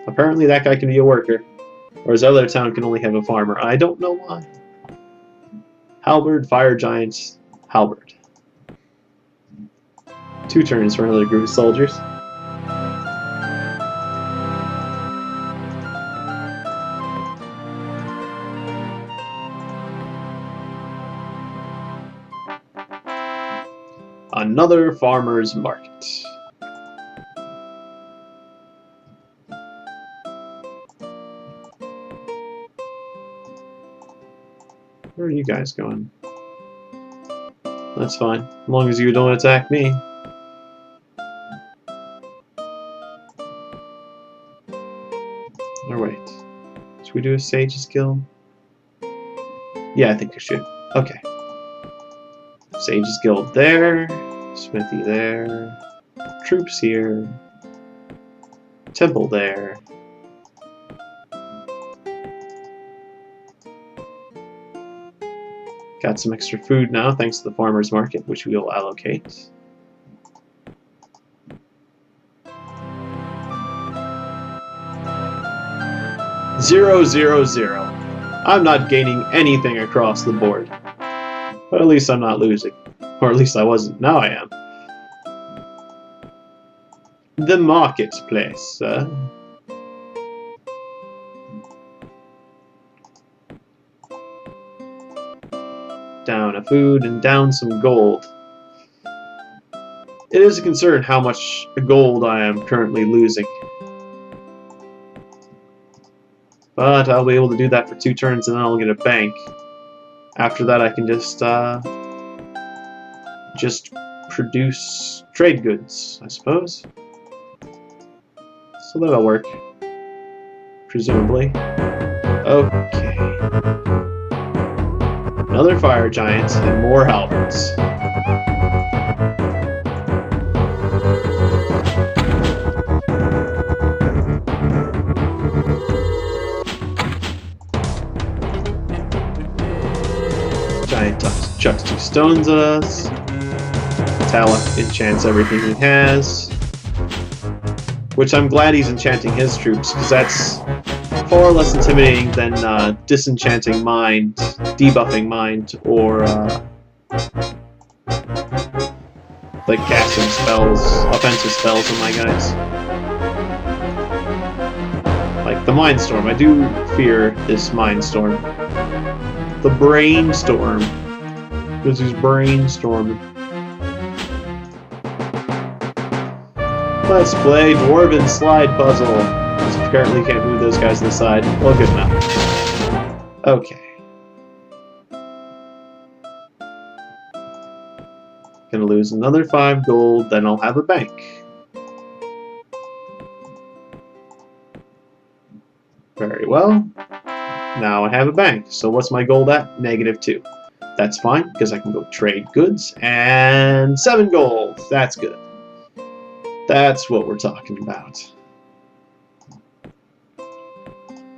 Speaker 1: Apparently that guy can be a worker. Whereas other town can only have a farmer. I don't know why. Halberd, Fire Giants, Halberd. 2 turns for another group of soldiers. Another farmer's market. Where are you guys going? That's fine, as long as you don't attack me. Or wait, should we do a Sage's Guild? Yeah, I think we should. Okay. Sage's Guild there, Smithy there, troops here, temple there. Got some extra food now, thanks to the farmer's market, which we will allocate. Zero, zero, zero. I'm not gaining anything across the board. But at least I'm not losing. Or at least I wasn't. Now I am. The marketplace. Down a food and down some gold. It is a concern how much gold I am currently losing. But I'll be able to do that for 2 turns and then I'll get a bank. After that I can just produce trade goods, I suppose. So that'll work. Presumably. Okay. Another fire giant and more halberds. Giant chucks 2 stones at us. Talak enchants everything he has. Which I'm glad he's enchanting his troops, because that's far less intimidating than disenchanting mind, debuffing mind, or like casting spells, offensive spells on my guys. Like the Mindstorm, I do fear this Mindstorm. The Brainstorm, because he's brainstorming. Let's play Dwarven Slide Puzzle. Because apparently can't move those guys to the side. Well, good enough. Okay. Gonna lose another 5 gold, then I'll have a bank. Very well. Now I have a bank. So what's my gold at? -2. That's fine, because I can go trade goods. And 7 gold. That's good. That's what we're talking about.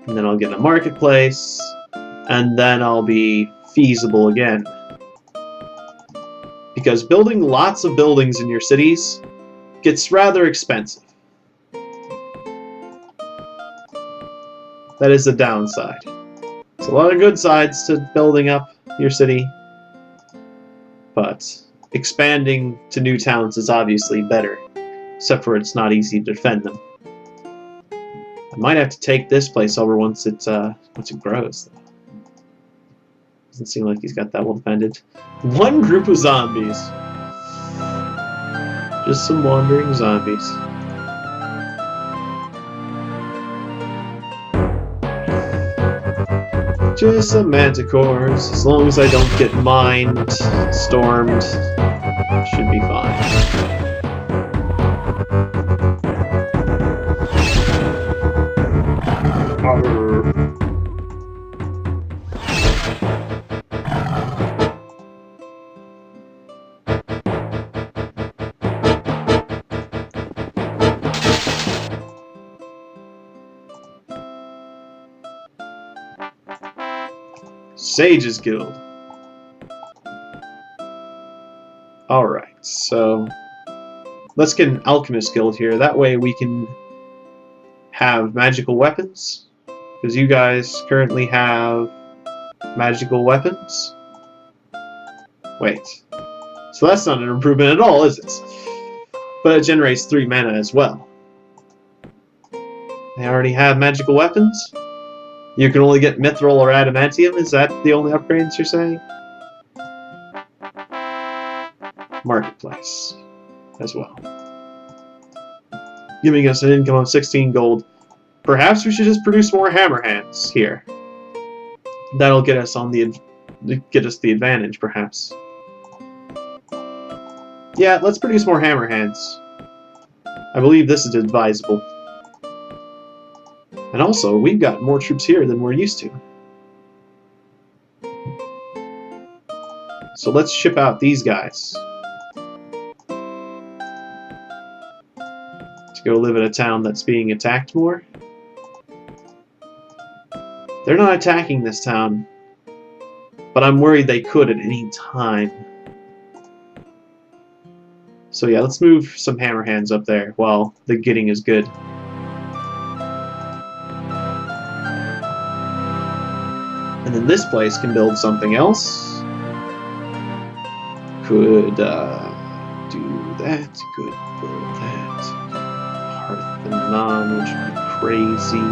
Speaker 1: And then I'll get a marketplace, and then I'll be feasible again. Because building lots of buildings in your cities gets rather expensive. That is the downside. There's a lot of good sides to building up your city, but expanding to new towns is obviously better. Except for it's not easy to defend them. I might have to take this place over once it grows. Doesn't seem like he's got that well defended. 1 group of zombies. Just some wandering zombies. Just some manticores. As long as I don't get mined, stormed, should be fine. Sage's Guild. Alright, so let's get an Alchemist Guild here. That way we can have magical weapons. Because you guys currently have magical weapons. Wait. So that's not an improvement at all, is it? But it generates 3 mana as well. They already have magical weapons? You can only get Mithril or Adamantium? Is that the only upgrades you're saying? Marketplace as well. Giving us an income of 16 gold. Perhaps we should just produce more hammer hands here. That'll get us on the get us the advantage, perhaps. Yeah, let's produce more hammer hands. I believe this is advisable. And also, we've got more troops here than we're used to. So let's ship out these guys to go live in a town that's being attacked more. They're not attacking this town, but I'm worried they could at any time. So yeah, let's move some hammer hands up there while the getting is good. And then this place can build something else. Could do that. Could build that. Parthenon, which would be crazy.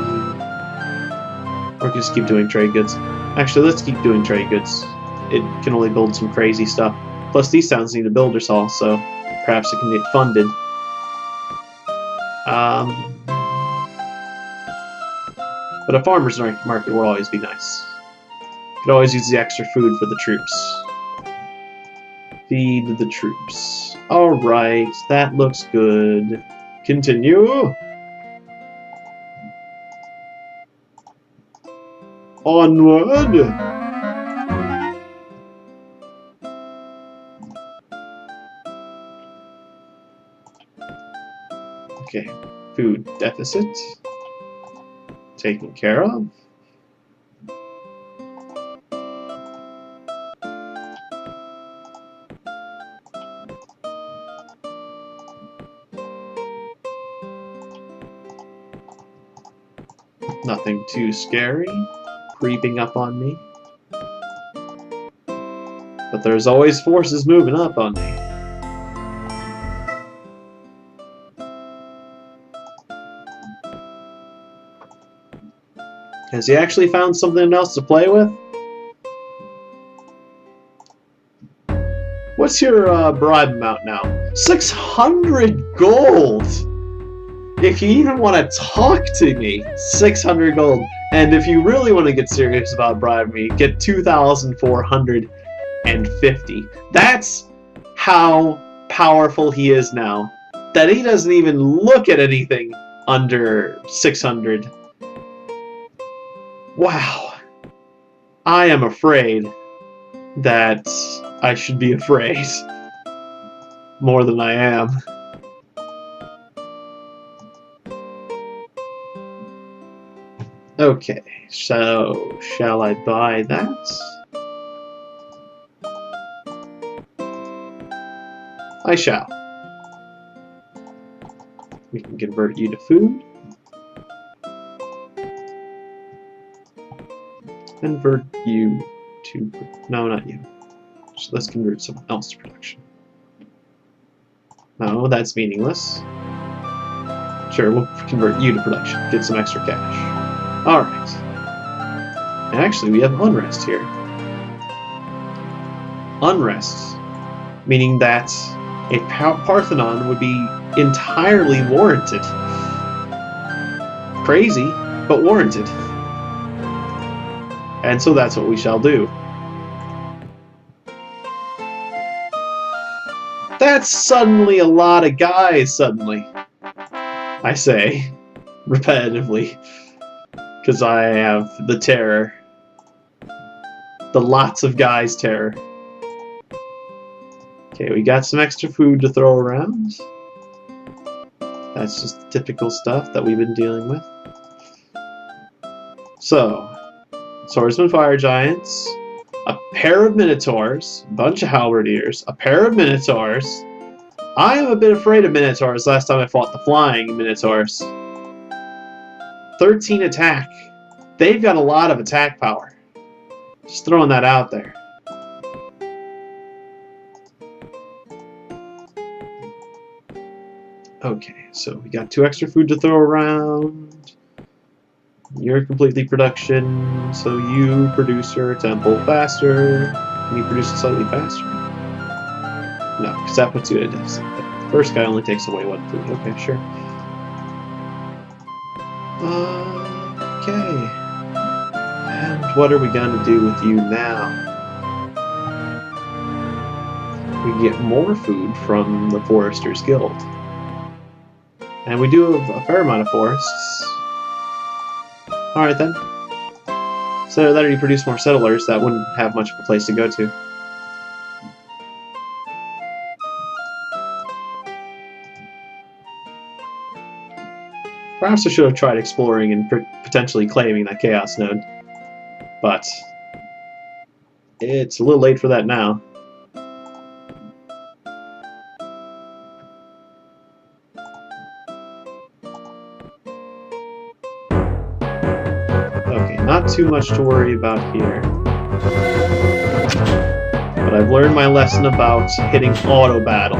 Speaker 1: Or just keep doing trade goods. Actually, let's keep doing trade goods. It can only build some crazy stuff. Plus, these towns need a builder's hall, so perhaps it can get funded. But a farmer's market will always be nice. Could always use the extra food for the troops. Feed the troops. Alright, that looks good. Continue! Onward! Okay, food deficit. Taken care of. Nothing too scary creeping up on me. But there's always forces moving up on me. Has he actually found something else to play with? What's your bribe amount now? 600 gold! If you even want to talk to me, 600 gold. And if you really want to get serious about bribing me, get 2,450. That's how powerful he is now. That he doesn't even look at anything under 600. Wow. I am afraid that I should be afraid more than I am. Okay, so shall I buy that? I shall. We can convert you to food. Convert you to... no, not you. So let's convert someone else to production. No, that's meaningless. Sure, we'll convert you to production. Get some extra cash. Alright. And actually, we have unrest here. Unrest. Meaning that a Parthenon would be entirely warranted. Crazy, but warranted. And so that's what we shall do. That's suddenly a lot of guys, suddenly. I say, repetitively. Because I have the terror. The lots of guys terror. Okay, we got some extra food to throw around. That's just the typical stuff that we've been dealing with. So, swordsman fire giants, a pair of minotaurs, a bunch of halberdiers, a pair of minotaurs. I am a bit afraid of minotaurs last time I fought the flying minotaurs. 13 attack. They've got a lot of attack power. Just throwing that out there. Okay, so we got 2 extra food to throw around. You're completely production, so you produce your temple faster. Can you produce it slightly faster? No, because that puts you at a deficit. The first guy only takes away 1 food. Okay, sure. Okay. And what are we going to do with you now? We get more food from the Foresters Guild. And we do have a fair amount of forests. Alright then. So that already produced more settlers, that wouldn't have much of a place to go to. Perhaps I should have tried exploring and potentially claiming that Chaos Node. But it's a little late for that now. Okay, not too much to worry about here. But I've learned my lesson about hitting auto battle.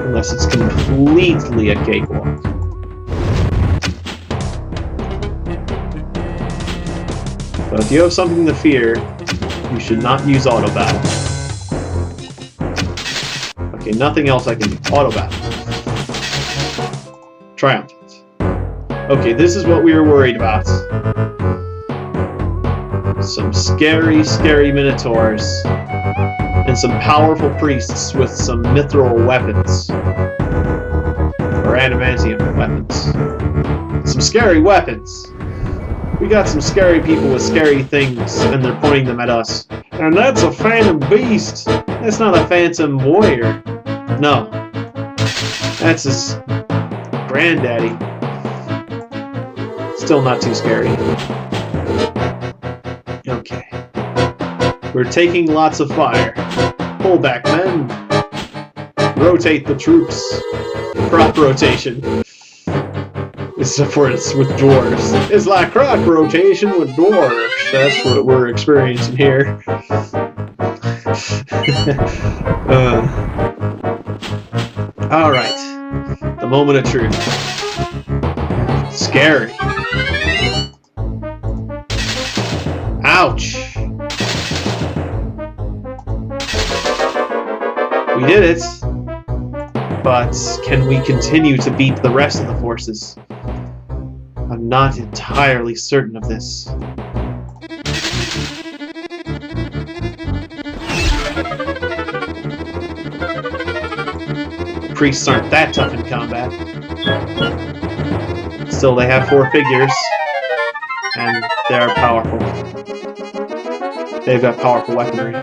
Speaker 1: Unless it's completely a cakewalk. But if you have something to fear, you should not use auto battle. Okay, nothing else I can do. Auto battle. Triumphant. Okay, this is what we were worried about. Some scary, scary minotaurs. And some powerful priests with some mithril weapons. Or adamantium weapons. Some scary weapons. We got some scary people with scary things, and they're pointing them at us. And that's a phantom beast! That's not a phantom warrior. No. That's his granddaddy. Still not too scary. Okay. We're taking lots of fire. Pull back, men. Rotate the troops. Crop rotation. Except for it's with dwarves. It's like crop rotation with dwarves. That's what we're experiencing here. Alright. The moment of truth. Scary. Ouch. We did it. But can we continue to beat the rest of the forces? I'm not entirely certain of this. The priests aren't that tough in combat. Still, they have 4 figures, and they are powerful. They've got powerful weaponry.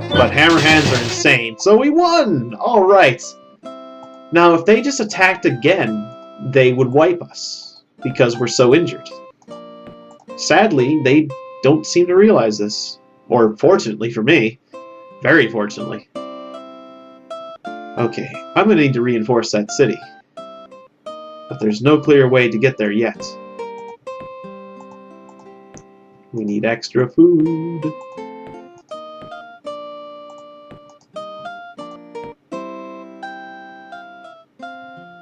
Speaker 1: But hammer hands are insane, so we won! Alright. Now, if they just attacked again, they would wipe us, because we're so injured. Sadly, they don't seem to realize this. Or, fortunately for me. Very fortunately. Okay, I'm gonna need to reinforce that city. But there's no clear way to get there yet. We need extra food.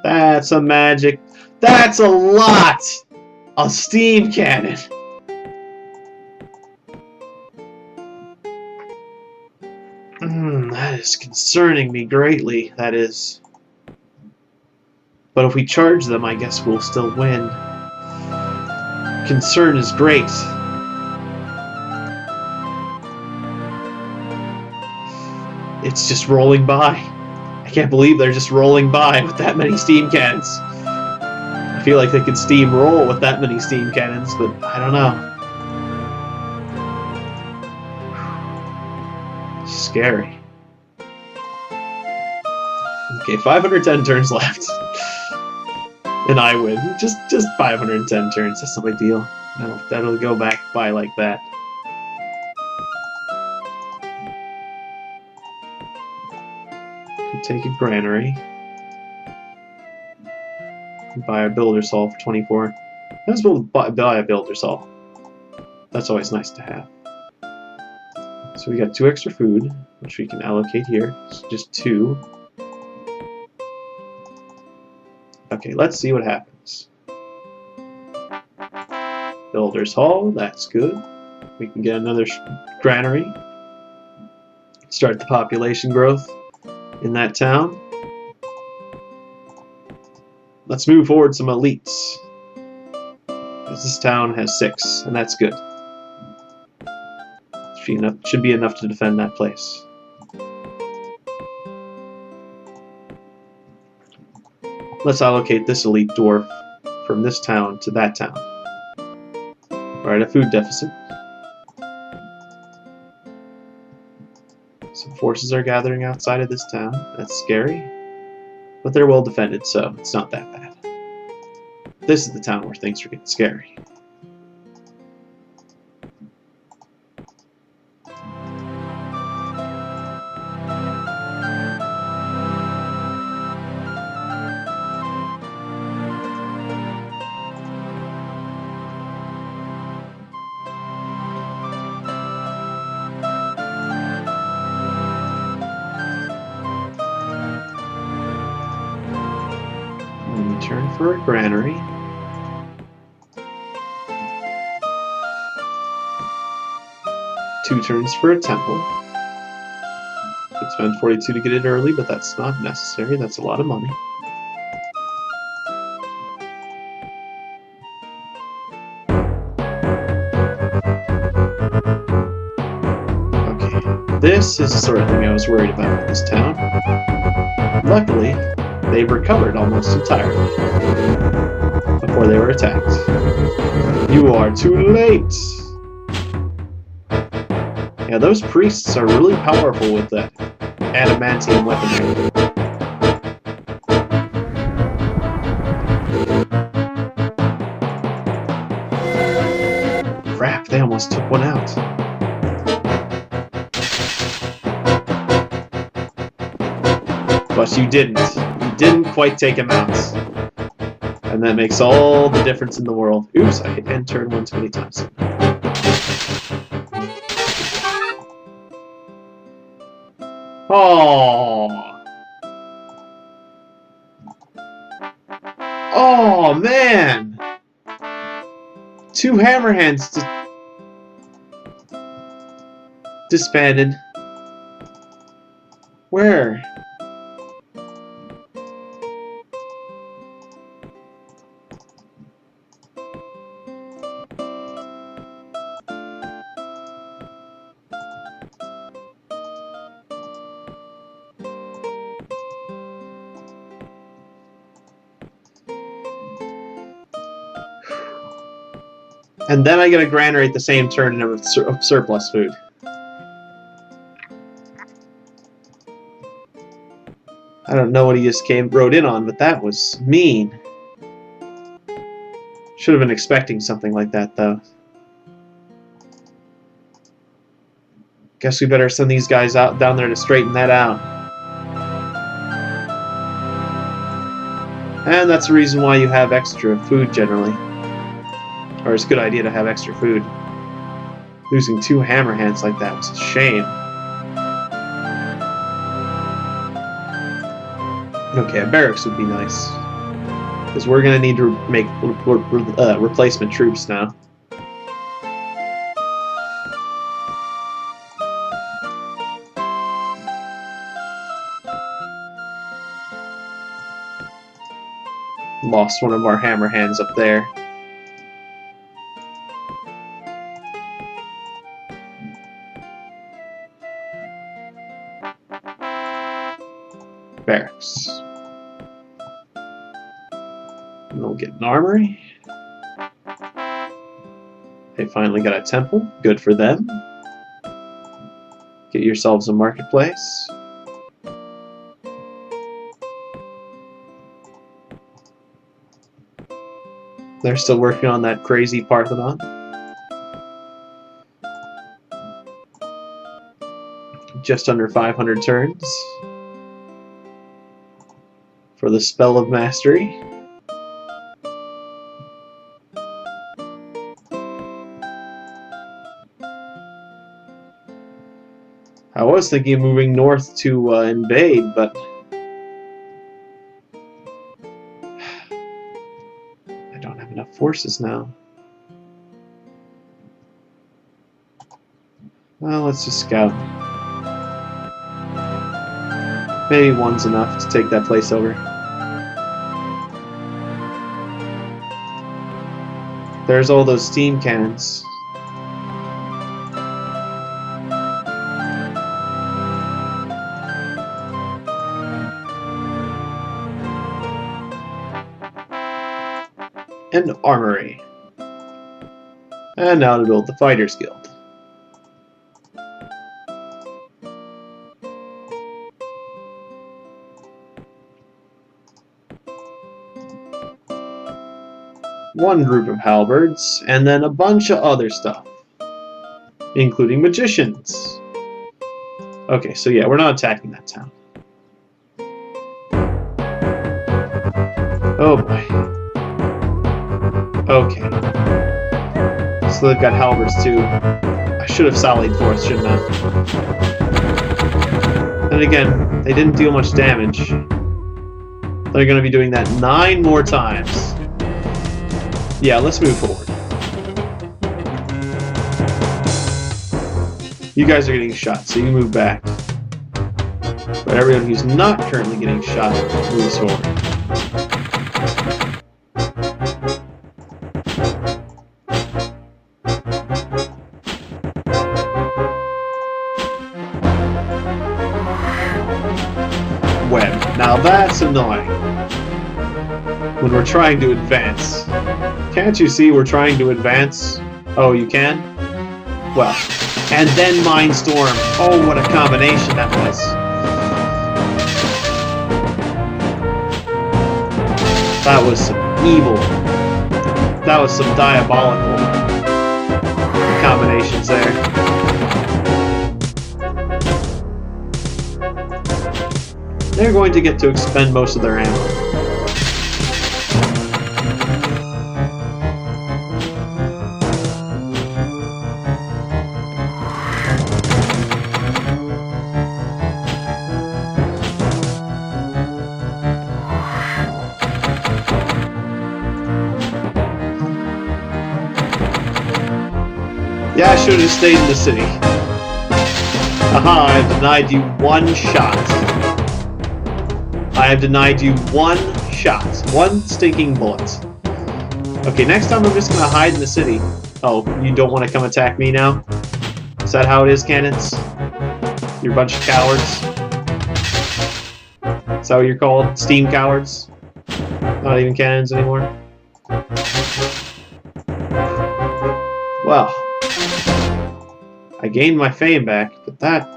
Speaker 1: That's a magic. That's a lot of steam cannon. That is concerning me greatly, that is. But if we charge them, I guess we'll still win. Concern is great. It's just rolling by. I can't believe they're just rolling by with that many steam cannons. I feel like they could steamroll with that many steam cannons, but I don't know. Scary. Okay, 510 turns left. And I win. Just 510 turns, that's no big deal. That'll go back by like that. Take a granary. Buy a builder's hall for 24. Let's buy a builder's hall. That's always nice to have. So we got 2 extra food, which we can allocate here. So just 2. Okay, let's see what happens. Builder's hall, that's good. We can get another granary. Start the population growth in that town. Let's move forward some elites. This town has 6, and that's good. Should be enough to defend that place. Let's allocate this elite dwarf from this town to that town. Alright, a food deficit. Some forces are gathering outside of this town. That's scary. But they're well defended, so it's not that bad. This is the town where things are getting scary. Turn for a granary. Two turns for a temple. Could spend 42 to get it early, but that's not necessary. That's a lot of money. Okay, this is the sort of thing I was worried about with this town. Luckily, they've recovered almost entirely before they were attacked. You are too late! Yeah, those priests are really powerful with that adamantium weaponry. Crap, they almost took one out. But you didn't. Didn't quite take him out. And that makes all the difference in the world. Oops, I hit end turn one too many times. Oh. Oh, man. 2 hammerhands disbanded. Where? And then I get a granary at the same turn of surplus food. I don't know what he just rode in on, but that was mean. Should have been expecting something like that, though. Guess we better send these guys out down there to straighten that out. And that's the reason why you have extra food generally. Or it's a good idea to have extra food. Losing 2 hammerhands like that was a shame. Okay, a barracks would be nice. Because we're going to need to make replacement troops now. Lost one of our hammerhands up there. Barracks. And we'll get an armory. They finally got a temple. Good for them. Get yourselves a marketplace. They're still working on that crazy Parthenon. Just under 500 turns for the Spell of Mastery. I was thinking of moving north to invade, but I don't have enough forces now. Well, let's just scout. Maybe one's enough to take that place over. There's all those steam cannons. An armory. And now to build the Fighters Guild. One group of halberds, and then a bunch of other stuff, including magicians. Okay, so yeah, we're not attacking that town. Oh boy. Okay. So they've got halberds too. I should have sallied forth, shouldn't I? And again, they didn't deal much damage. They're going to be doing that 9 more times. Yeah, let's move forward. You guys are getting shot, so you move back. But everyone who's not currently getting shot moves forward. Web. Now that's annoying. When we're trying to advance. Can't you see we're trying to advance? Oh, you can? Well, and then Mindstorm. Oh, what a combination that was. That was some evil. That was some diabolical combinations there. They're going to get to expend most of their ammo. Yeah, I should have stayed in the city. Aha, I have denied you 1 shot. I have denied you 1 shot. 1 stinking bullet. Okay, next time I'm just gonna hide in the city. Oh, you don't want to come attack me now? Is that how it is, cannons? You're a bunch of cowards? Is that what you're called? Steam cowards? Not even cannons anymore? Well, I gained my fame back, but that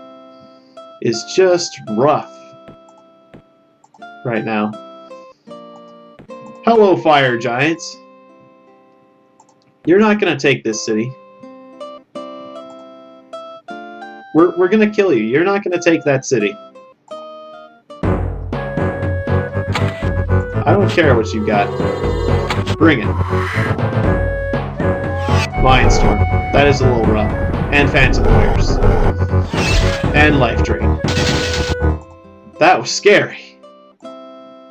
Speaker 1: is just rough right now. Hello, fire giants. You're not gonna take this city. We're gonna kill you. You're not gonna take that city. I don't care what you got. Bring it. Mindstorm. That is a little rough. And Phantom Warriors. And Life Drain. That was scary.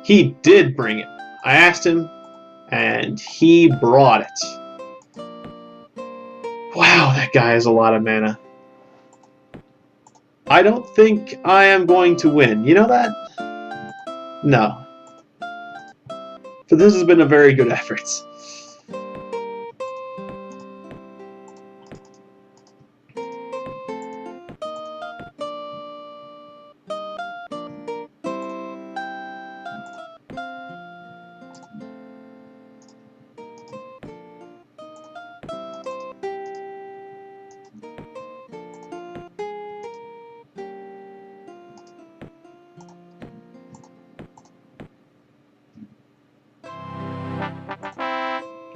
Speaker 1: He did bring it. I asked him, and he brought it. Wow, that guy has a lot of mana. I don't think I am going to win. You know that? No. But this has been a very good effort.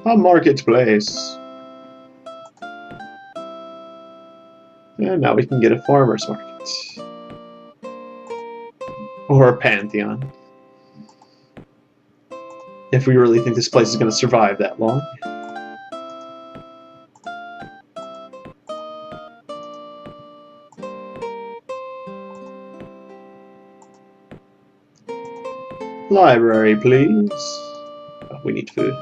Speaker 1: A marketplace. And now we can get a farmer's market. Or a pantheon. If we really think this place is going to survive that long. Library, please. Oh, we need food.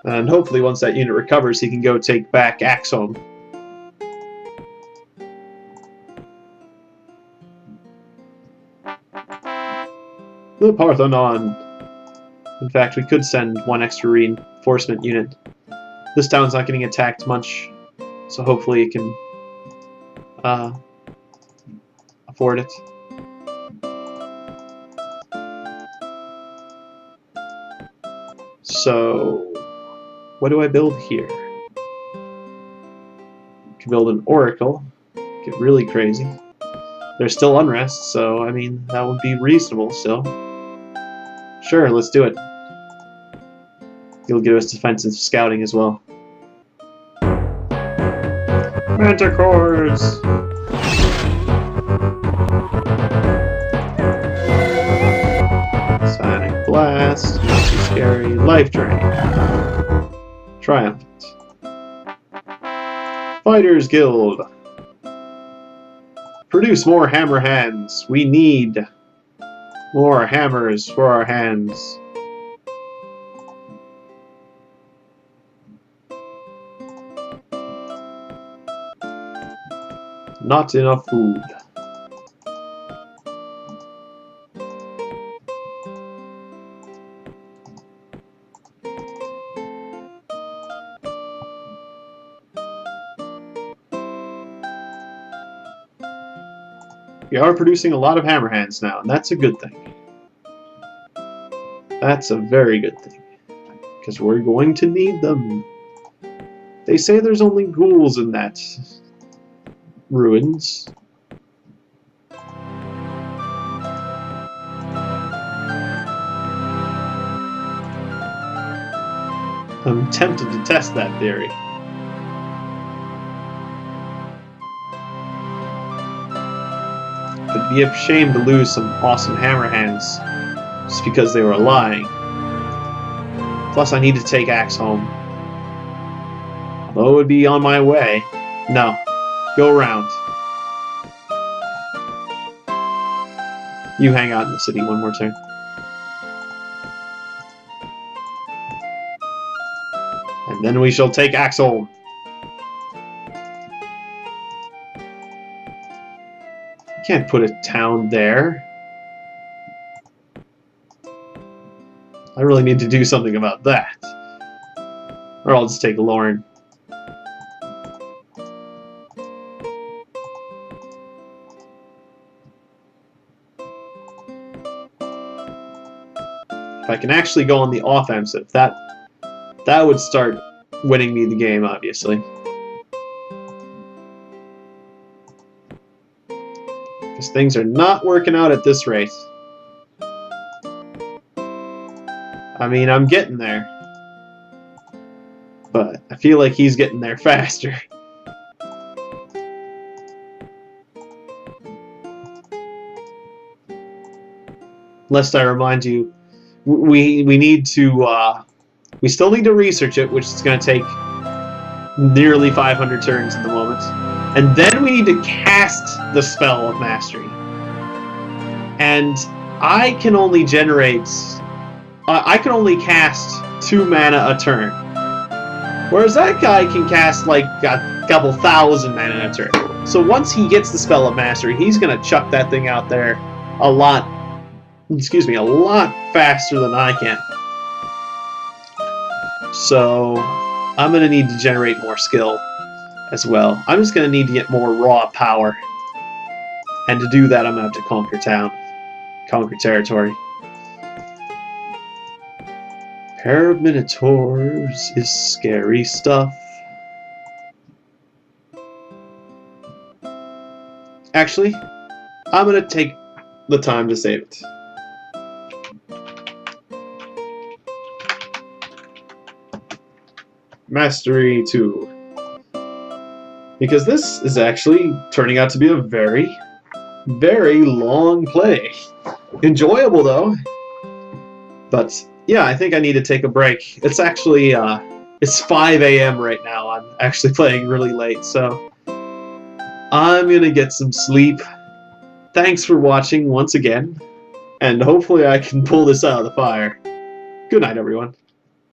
Speaker 1: And hopefully once that unit recovers, he can go take back Axholm. The Parthenon. In fact, we could send one extra reinforcement unit. This town's not getting attacked much, so hopefully it can afford it. So, what do I build here? I can build an oracle. Get really crazy. There's still unrest, so I mean that would be reasonable still. Sure, let's do it. You'll give us defensive scouting as well. Manticores! Sonic Blast. Not too scary. Life Drain. Triumphant. Fighters Guild. Produce more hammer hands. We need more hammers for our hands. Not enough food. We are producing a lot of hammer hands now, and that's a good thing. That's a very good thing. Because we're going to need them. They say there's only ghouls in that ruins. I'm tempted to test that theory. It'd be a shame to lose some awesome hammer hands just because they were lying. Plus, I need to take Axe home. Although it would be on my way. No. Go around. You hang out in the city one more turn. And then we shall take Axe home. Can't put a town there. I really need to do something about that. Or I'll just take Lauren. If I can actually go on the offensive, that would start winning me the game, obviously. Because things are not working out at this rate. I mean, I'm getting there. But I feel like he's getting there faster. Lest I remind you, we need to, we still need to research it, which is going to take nearly 500 turns at the moment. And then we need to cast the spell of mastery. And I can only generate... I can only cast 2 mana a turn. Whereas that guy can cast like a couple thousand mana a turn. So once he gets the spell of mastery, he's going to chuck that thing out there a lot faster than I can. So I'm going to need to generate more skill as well. I'm just going to need to get more raw power. And to do that, I'm going to have to conquer town. Conquer territory. Pair of Minotaurs is scary stuff. Actually, I'm going to take the time to save it. Mastery 2. Because this is actually turning out to be a very, very long play. Enjoyable, though. But, yeah, I think I need to take a break. It's actually, it's 5 a.m. right now. I'm actually playing really late, so I'm going to get some sleep. Thanks for watching once again, and hopefully I can pull this out of the fire. Good night, everyone.